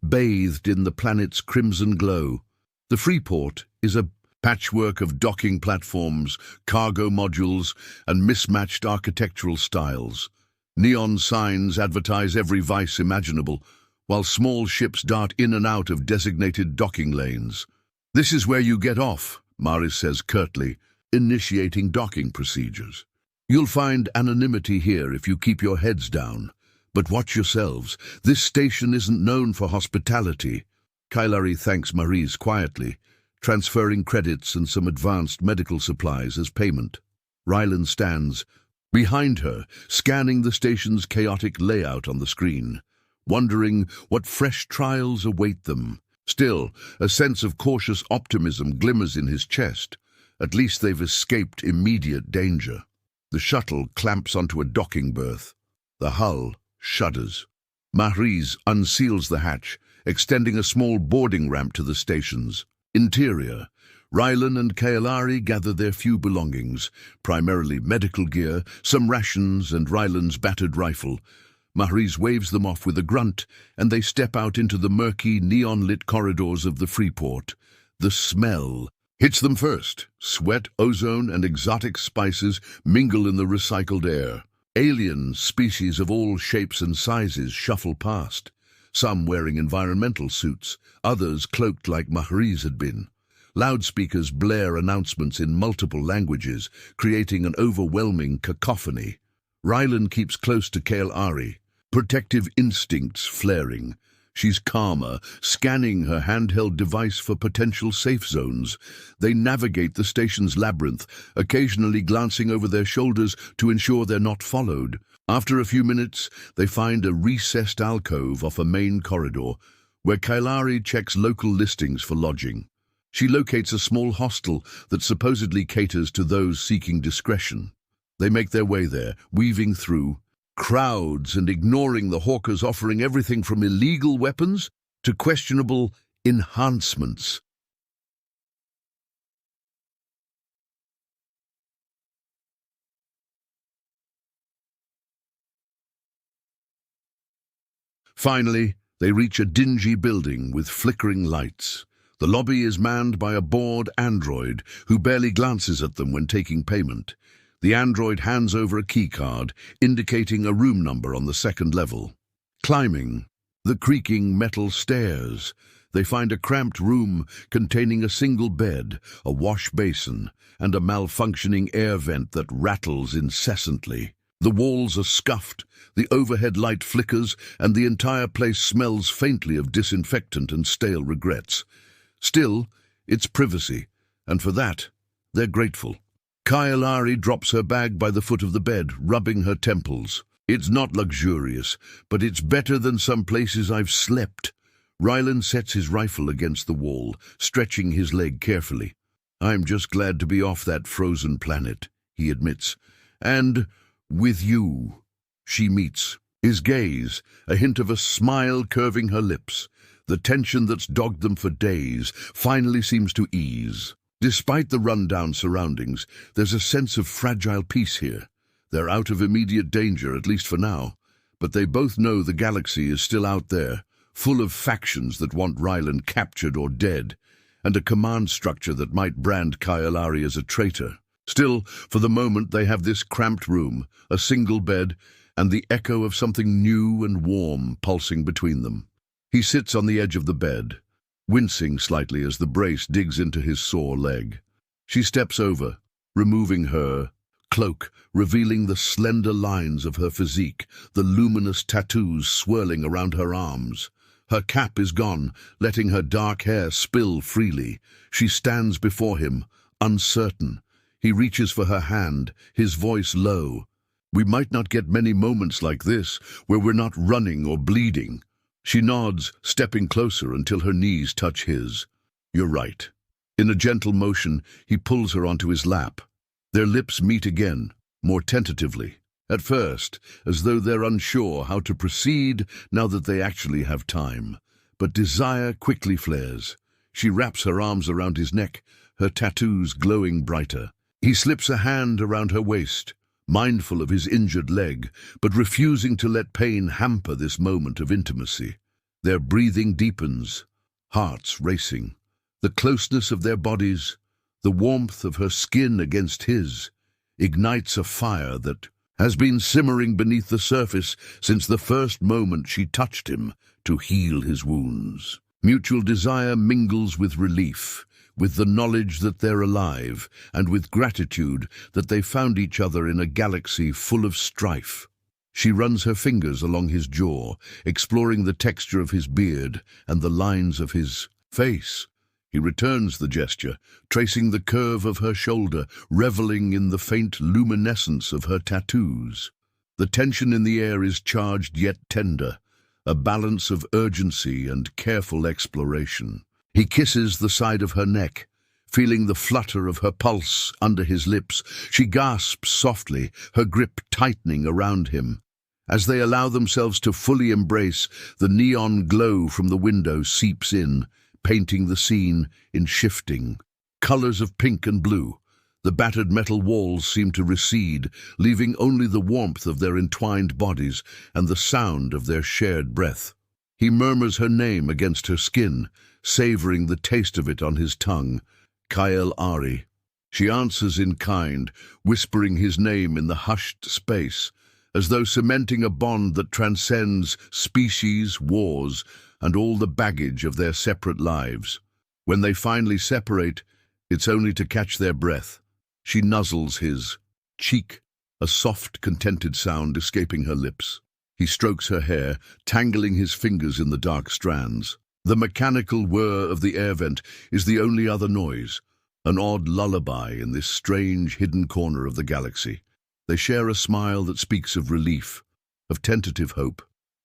bathed in the planet's crimson glow. The freeport is a patchwork of docking platforms, cargo modules, and mismatched architectural styles. Neon signs advertise every vice imaginable, while small ships dart in and out of designated docking lanes. "This is where you get off," Maris says curtly, initiating docking procedures. "You'll find anonymity here if you keep your heads down. But watch yourselves. This station isn't known for hospitality." Kael'ari thanks Maris quietly, transferring credits and some advanced medical supplies as payment. Rylan stands behind her, scanning the station's chaotic layout on the screen, wondering what fresh trials await them. Still, a sense of cautious optimism glimmers in his chest. At least they've escaped immediate danger. The shuttle clamps onto a docking berth. The hull shudders. Maris unseals the hatch, extending a small boarding ramp to the station's interior. Rylan and Kael'ari gather their few belongings, primarily medical gear, some rations, and Rylan's battered rifle. Maris waves them off with a grunt, and they step out into the murky, neon-lit corridors of the freeport. The smell hits them first. Sweat, ozone, and exotic spices mingle in the recycled air. Alien species of all shapes and sizes shuffle past, some wearing environmental suits, others cloaked like Maris had been. Loudspeakers blare announcements in multiple languages, creating an overwhelming cacophony. Rylan keeps close to Kael'ari, protective instincts flaring. She's calmer, scanning her handheld device for potential safe zones. They navigate the station's labyrinth, occasionally glancing over their shoulders to ensure they're not followed. After a few minutes, they find a recessed alcove off a main corridor, where Kael'ari checks local listings for lodging. She locates a small hostel that supposedly caters to those seeking discretion. They make their way there, weaving through crowds and ignoring the hawkers offering everything from illegal weapons to questionable enhancements. Finally, they reach a dingy building with flickering lights. The lobby is manned by a bored android who barely glances at them when taking payment. The android hands over a keycard, indicating a room number on the second level. Climbing the creaking metal stairs, they find a cramped room containing a single bed, a wash basin, and a malfunctioning air vent that rattles incessantly. The walls are scuffed, the overhead light flickers, and the entire place smells faintly of disinfectant and stale regrets. Still, it's privacy, and for that, they're grateful. Kael'ari drops her bag by the foot of the bed, rubbing her temples. "It's not luxurious, but it's better than some places I've slept." Rylan sets his rifle against the wall, stretching his leg carefully. "I'm just glad to be off that frozen planet," he admits. "And with you." She meets his gaze, a hint of a smile curving her lips. The tension that's dogged them for days finally seems to ease. Despite the run-down surroundings, there's a sense of fragile peace here. They're out of immediate danger, at least for now, but they both know the galaxy is still out there, full of factions that want Rylan captured or dead, and a command structure that might brand Kael'ari as a traitor. Still, for the moment, they have this cramped room, a single bed, and the echo of something new and warm pulsing between them. He sits on the edge of the bed, wincing slightly as the brace digs into his sore leg. She steps over, removing her cloak, revealing the slender lines of her physique, the luminous tattoos swirling around her arms. Her cap is gone, letting her dark hair spill freely. She stands before him, uncertain. He reaches for her hand, his voice low. "We might not get many moments like this, where we're not running or bleeding." She nods, stepping closer until her knees touch his. "You're right." In a gentle motion, he pulls her onto his lap. Their lips meet again, more tentatively. At first, as though they're unsure how to proceed now that they actually have time. But desire quickly flares. She wraps her arms around his neck, her tattoos glowing brighter. He slips a hand around her waist, mindful of his injured leg, but refusing to let pain hamper this moment of intimacy. Their breathing deepens, hearts racing. The closeness of their bodies, the warmth of her skin against his, ignites a fire that has been simmering beneath the surface since the first moment she touched him to heal his wounds. Mutual desire mingles with relief, with the knowledge that they're alive, and with gratitude that they found each other in a galaxy full of strife. She runs her fingers along his jaw, exploring the texture of his beard and the lines of his face. He returns the gesture, tracing the curve of her shoulder, reveling in the faint luminescence of her tattoos. The tension in the air is charged yet tender, a balance of urgency and careful exploration. He kisses the side of her neck, feeling the flutter of her pulse under his lips. She gasps softly, her grip tightening around him. As they allow themselves to fully embrace, the neon glow from the window seeps in, painting the scene in shifting colors of pink and blue. The battered metal walls seem to recede, leaving only the warmth of their entwined bodies and the sound of their shared breath. He murmurs her name against her skin, savoring the taste of it on his tongue. Kael'ari. She answers in kind, whispering his name in the hushed space, as though cementing a bond that transcends species, wars, and all the baggage of their separate lives. When they finally separate, it's only to catch their breath. She nuzzles his cheek, a soft, contented sound escaping her lips. He strokes her hair, tangling his fingers in the dark strands. The mechanical whir of the air vent is the only other noise, an odd lullaby in this strange, hidden corner of the galaxy. They share a smile that speaks of relief, of tentative hope.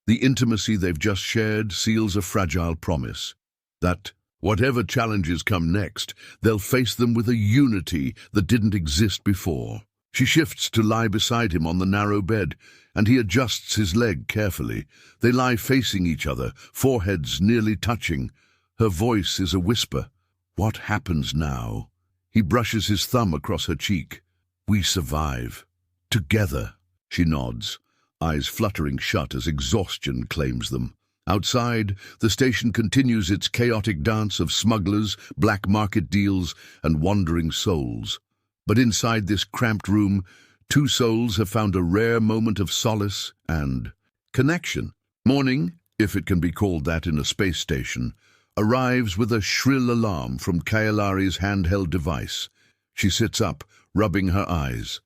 The intimacy they've just shared seals a fragile promise that, whatever challenges come next, they'll face them with a unity that didn't exist before. She shifts to lie beside him on the narrow bed, and he adjusts his leg carefully. They lie facing each other, foreheads nearly touching. Her voice is a whisper. What happens now? He brushes his thumb across her cheek. We survive. Together. She nods, eyes fluttering shut as exhaustion claims them. Outside, the station continues its chaotic dance of smugglers, black market deals, and wandering souls. But inside this cramped room, two souls have found a rare moment of solace and connection. Morning, if it can be called that in a space station, arrives with a shrill alarm from Kael'ari's handheld device. She sits up, rubbing her eyes.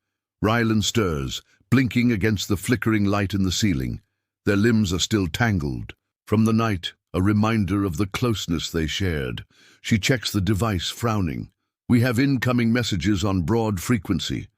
Rylan stirs, blinking against the flickering light in the ceiling. Their limbs are still tangled. From the night, a reminder of the closeness they shared. She checks the device, frowning. We have incoming messages on broad frequency.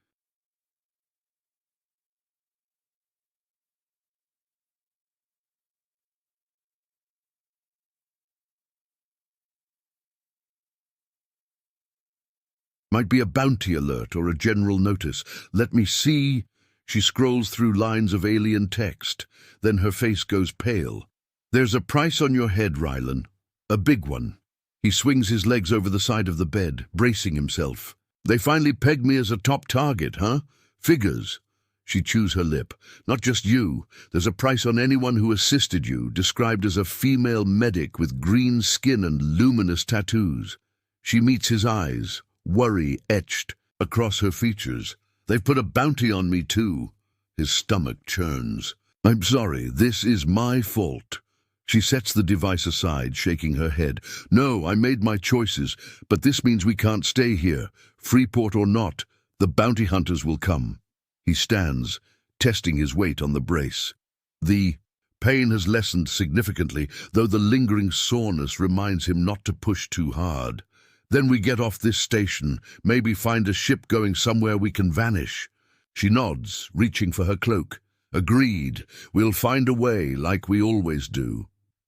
Might be a bounty alert or a general notice. Let me see. She scrolls through lines of alien text. Then her face goes pale. There's a price on your head, Rylan. A big one. He swings his legs over the side of the bed, bracing himself. They finally pegged me as a top target, huh? Figures. She chews her lip. Not just you. There's a price on anyone who assisted you, described as a female medic with green skin and luminous tattoos. She meets his eyes, worry etched across her features. They've put a bounty on me too. His stomach churns. I'm sorry, this is my fault. She sets the device aside, shaking her head. No, I made my choices, but this means we can't stay here. Freeport or not, the bounty hunters will come. He stands, testing his weight on the brace. The pain has lessened significantly, though the lingering soreness reminds him not to push too hard. Then we get off this station, maybe find a ship going somewhere we can vanish. She nods, reaching for her cloak. Agreed, we'll find a way like we always do.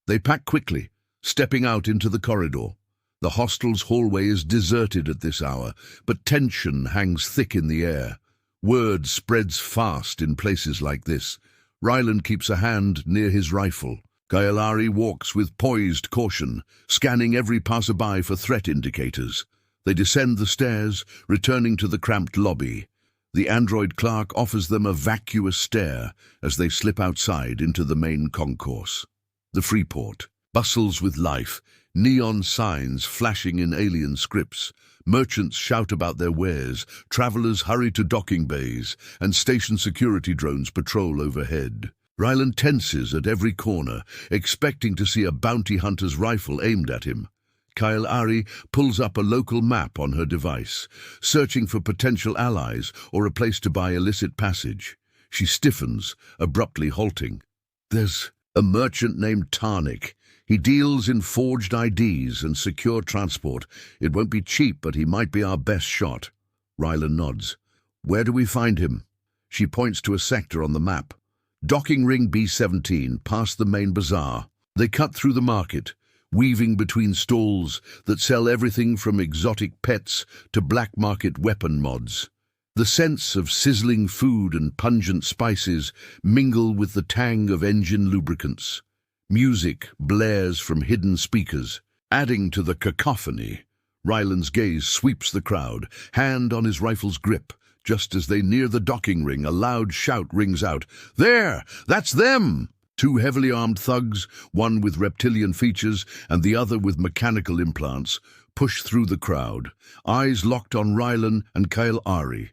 They pack quickly, stepping out into the corridor. The hostel's hallway is deserted at this hour, but tension hangs thick in the air. Word spreads fast in places like this. Rylan keeps a hand near his rifle. Kael'ari walks with poised caution, scanning every passerby for threat indicators. They descend the stairs, returning to the cramped lobby. The android clerk offers them a vacuous stare as they slip outside into the main concourse. The freeport bustles with life, Neon signs flashing in alien scripts. Merchants shout about their wares, travelers hurry to docking bays, and station security drones patrol overhead. Rylan tenses at every corner, expecting to see a bounty hunter's rifle aimed at him. Kael'ari pulls up a local map on her device, searching for potential allies or a place to buy illicit passage. She stiffens, abruptly halting. There's a merchant named Tarnik. He deals in forged IDs and secure transport. It won't be cheap, but he might be our best shot. Rylan nods. Where do we find him? She points to a sector on the map. Docking ring B17, past the main bazaar. They cut through the market, weaving between stalls that sell everything from exotic pets to black market weapon mods. The scents of sizzling food and pungent spices mingle with the tang of engine lubricants. Music blares from hidden speakers, adding to the cacophony. Rylan's gaze sweeps the crowd, hand on his rifle's grip. Just as they near the docking ring, a loud shout rings out. There! That's them! Two heavily armed thugs, one with reptilian features and the other with mechanical implants, push through the crowd, eyes locked on Rylan and Kael'ari.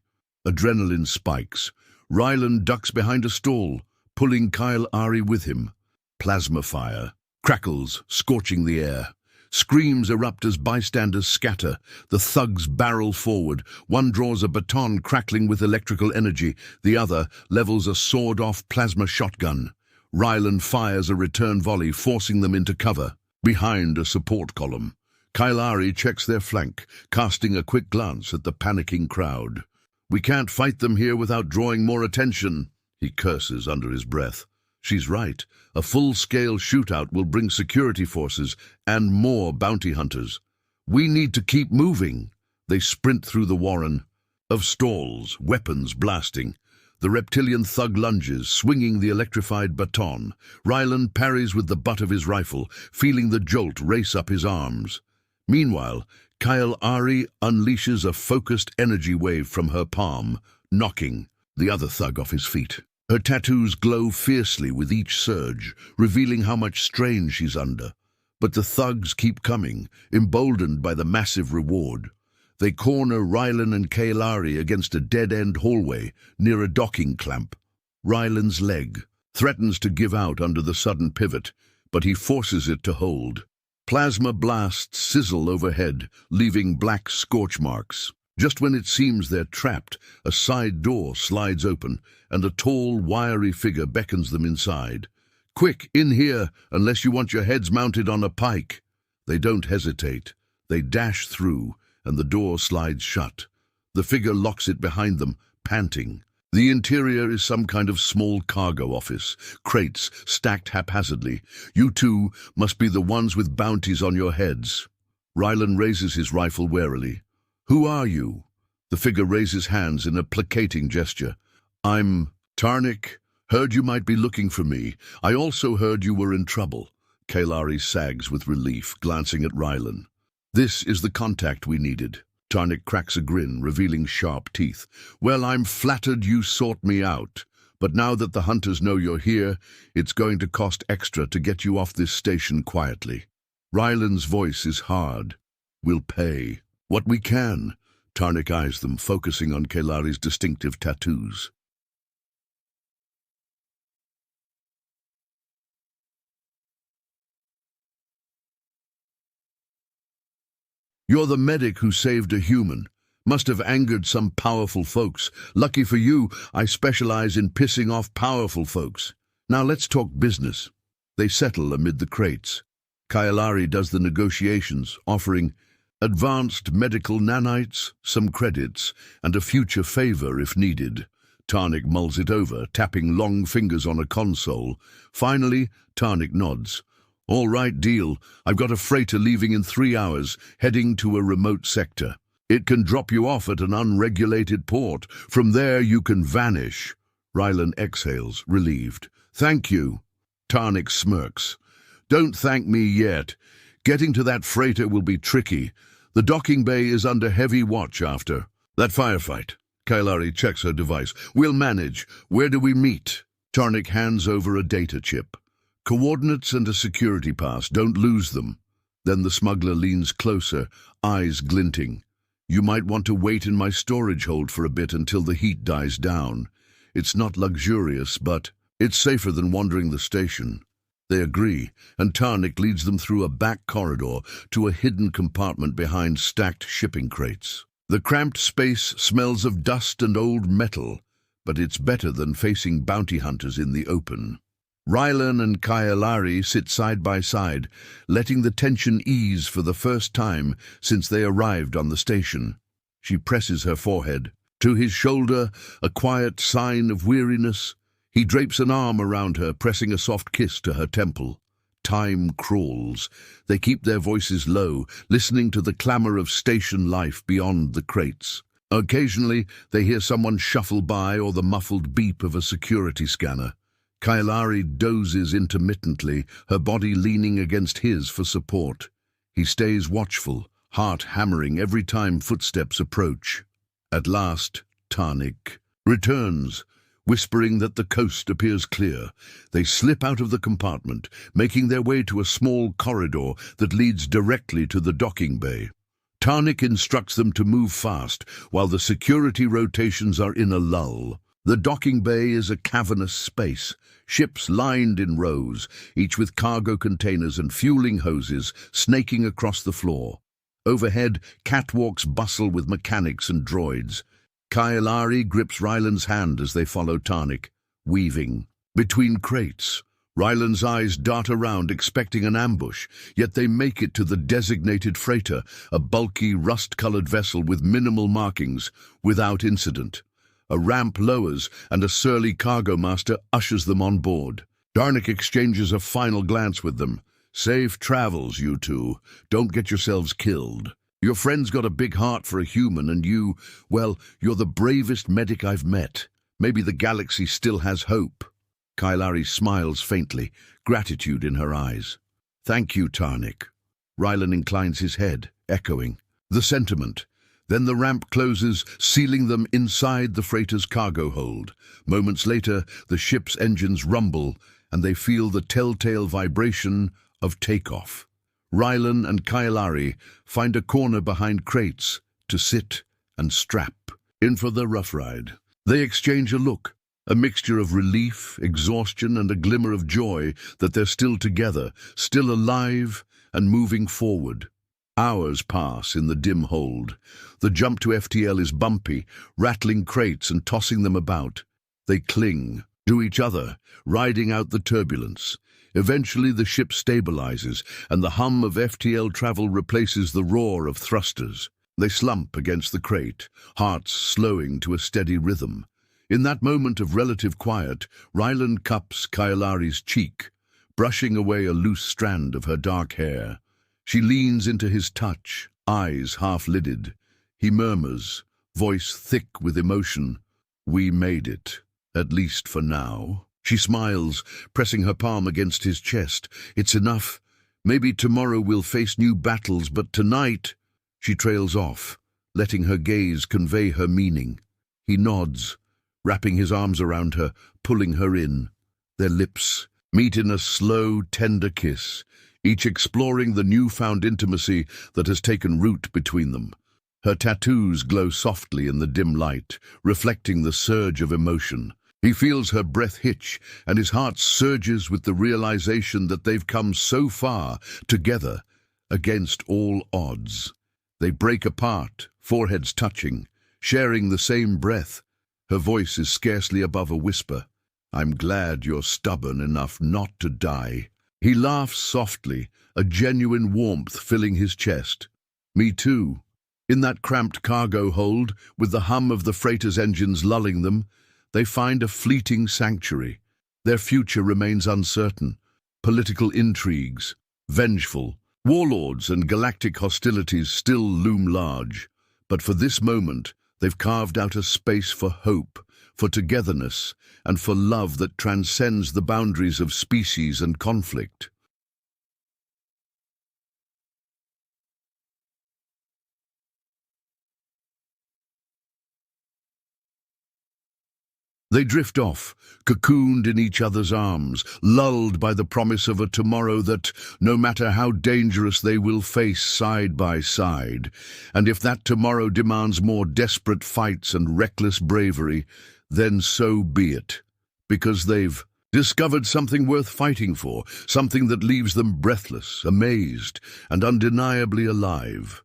Adrenaline spikes. Rylan ducks behind a stall, pulling Kael'ari with him. Plasma fire, crackles scorching the air. Screams erupt as bystanders scatter. The thugs barrel forward. One draws a baton crackling with electrical energy. The other levels a sawed-off plasma shotgun. Rylan fires a return volley, forcing them into cover. Behind a support column, Kael'ari checks their flank, casting a quick glance at the panicking crowd. We can't fight them here without drawing more attention, he curses under his breath. She's right. A full-scale shootout will bring security forces and more bounty hunters. We need to keep moving. They sprint through the warren of stalls, weapons blasting. The reptilian thug lunges, swinging the electrified baton. Rylan parries with the butt of his rifle, feeling the jolt race up his arms. Meanwhile, Kael'ari unleashes a focused energy wave from her palm, knocking the other thug off his feet. Her tattoos glow fiercely with each surge, revealing how much strain she's under. But the thugs keep coming, emboldened by the massive reward. They corner Rylan and Kael'ari against a dead-end hallway near a docking clamp. Rylan's leg threatens to give out under the sudden pivot, but he forces it to hold. Plasma blasts sizzle overhead, leaving black scorch marks. Just when it seems they're trapped, a side door slides open, and a tall, wiry figure beckons them inside. Quick, in here, unless you want your heads mounted on a pike. They don't hesitate. They dash through, and the door slides shut. The figure locks it behind them, panting. The interior is some kind of small cargo office, crates stacked haphazardly. You two must be the ones with bounties on your heads. Rylan raises his rifle warily. Who are you? The figure raises hands in a placating gesture. I'm Tarnik. Heard you might be looking for me. I also heard you were in trouble. Kael'ari sags with relief, glancing at Rylan. This is the contact we needed. Tarnik cracks a grin, revealing sharp teeth. Well, I'm flattered you sought me out. But now that the hunters know you're here, it's going to cost extra to get you off this station quietly. Rylan's voice is hard. We'll pay. What we can. Tarnik eyes them, focusing on Kael'ari's distinctive tattoos. You're the medic who saved a human. Must have angered some powerful folks. Lucky for you, I specialize in pissing off powerful folks. Now let's talk business. They settle amid the crates. Kael'ari does the negotiations, offering advanced medical nanites, some credits, and a future favor if needed. Tarnik mulls it over, tapping long fingers on a console. Finally, Tarnik nods. All right, deal. I've got a freighter leaving in 3 hours, heading to a remote sector. It can drop you off at an unregulated port. From there, you can vanish. Rylan exhales, relieved. Thank you. Tarnik smirks. Don't thank me yet. Getting to that freighter will be tricky. The docking bay is under heavy watch after that firefight. Kael'ari checks her device. We'll manage. Where do we meet? Tarnik hands over a data chip. Coordinates and a security pass. Don't lose them. Then the smuggler leans closer, eyes glinting. "You might want to wait in my storage hold for a bit until the heat dies down. It's not luxurious, but it's safer than wandering the station." They agree, and Tarnik leads them through a back corridor to a hidden compartment behind stacked shipping crates. The cramped space smells of dust and old metal, but it's better than facing bounty hunters in the open. Rylan and Kael'ari sit side by side, letting the tension ease for the first time since they arrived on the station. She presses her forehead. To his shoulder, a quiet sign of weariness. He drapes an arm around her, pressing a soft kiss to her temple. Time crawls. They keep their voices low, listening to the clamor of station life beyond the crates. Occasionally, they hear someone shuffle by or the muffled beep of a security scanner. Kael'ari dozes intermittently, her body leaning against his for support. He stays watchful, heart hammering every time footsteps approach. At last, Tarnik returns, whispering that the coast appears clear. They slip out of the compartment, making their way to a small corridor that leads directly to the docking bay. Tarnik instructs them to move fast, while the security rotations are in a lull. The docking bay is a cavernous space, ships lined in rows, each with cargo containers and fueling hoses snaking across the floor. Overhead, catwalks bustle with mechanics and droids. Kael'ari grips Rylan's hand as they follow Tarnik, weaving. Between crates, Rylan's eyes dart around, expecting an ambush, yet they make it to the designated freighter, a bulky, rust-colored vessel with minimal markings, without incident. A ramp lowers, and a surly cargo master ushers them on board. Tarnik exchanges a final glance with them. "Safe travels, you two. Don't get yourselves killed. Your friend's got a big heart for a human, and well, you're the bravest medic I've met. Maybe the galaxy still has hope." Kael'ari smiles faintly, gratitude in her eyes. "Thank you, Tarnik." Rylan inclines his head, echoing the sentiment. Then the ramp closes, sealing them inside the freighter's cargo hold. Moments later, the ship's engines rumble, and they feel the telltale vibration of takeoff. Rylan and Kael'ari find a corner behind crates to sit and strap. In for the rough ride. They exchange a look, a mixture of relief, exhaustion, and a glimmer of joy that they're still together, still alive and moving forward. Hours pass in the dim hold. The jump to FTL is bumpy, rattling crates and tossing them about. They cling to each other, riding out the turbulence. Eventually the ship stabilizes, and the hum of FTL travel replaces the roar of thrusters. They slump against the crate, hearts slowing to a steady rhythm. In that moment of relative quiet, Rylan cups Kael'ari's cheek, brushing away a loose strand of her dark hair. She leans into his touch, eyes half-lidded. He murmurs, voice thick with emotion, "We made it, at least for now." She smiles, pressing her palm against his chest. "It's enough. Maybe tomorrow we'll face new battles, but tonight—" She trails off, letting her gaze convey her meaning. He nods, wrapping his arms around her, pulling her in. Their lips meet in a slow, tender kiss, each exploring the newfound intimacy that has taken root between them. Her tattoos glow softly in the dim light, reflecting the surge of emotion. He feels her breath hitch, and his heart surges with the realization that they've come so far together, against all odds. They break apart, foreheads touching, sharing the same breath. Her voice is scarcely above a whisper. "I'm glad you're stubborn enough not to die." He laughs softly, a genuine warmth filling his chest. "Me too." In that cramped cargo hold, with the hum of the freighter's engines lulling them, they find a fleeting sanctuary. Their future remains uncertain. Political intrigues, vengeful, warlords and galactic hostilities still loom large. But for this moment, they've carved out a space for hope, for togetherness, and for love that transcends the boundaries of species and conflict. They drift off, cocooned in each other's arms, lulled by the promise of a tomorrow that, no matter how dangerous, they will face side by side. And if that tomorrow demands more desperate fights and reckless bravery, then so be it. Because they've discovered something worth fighting for, something that leaves them breathless, amazed, and undeniably alive.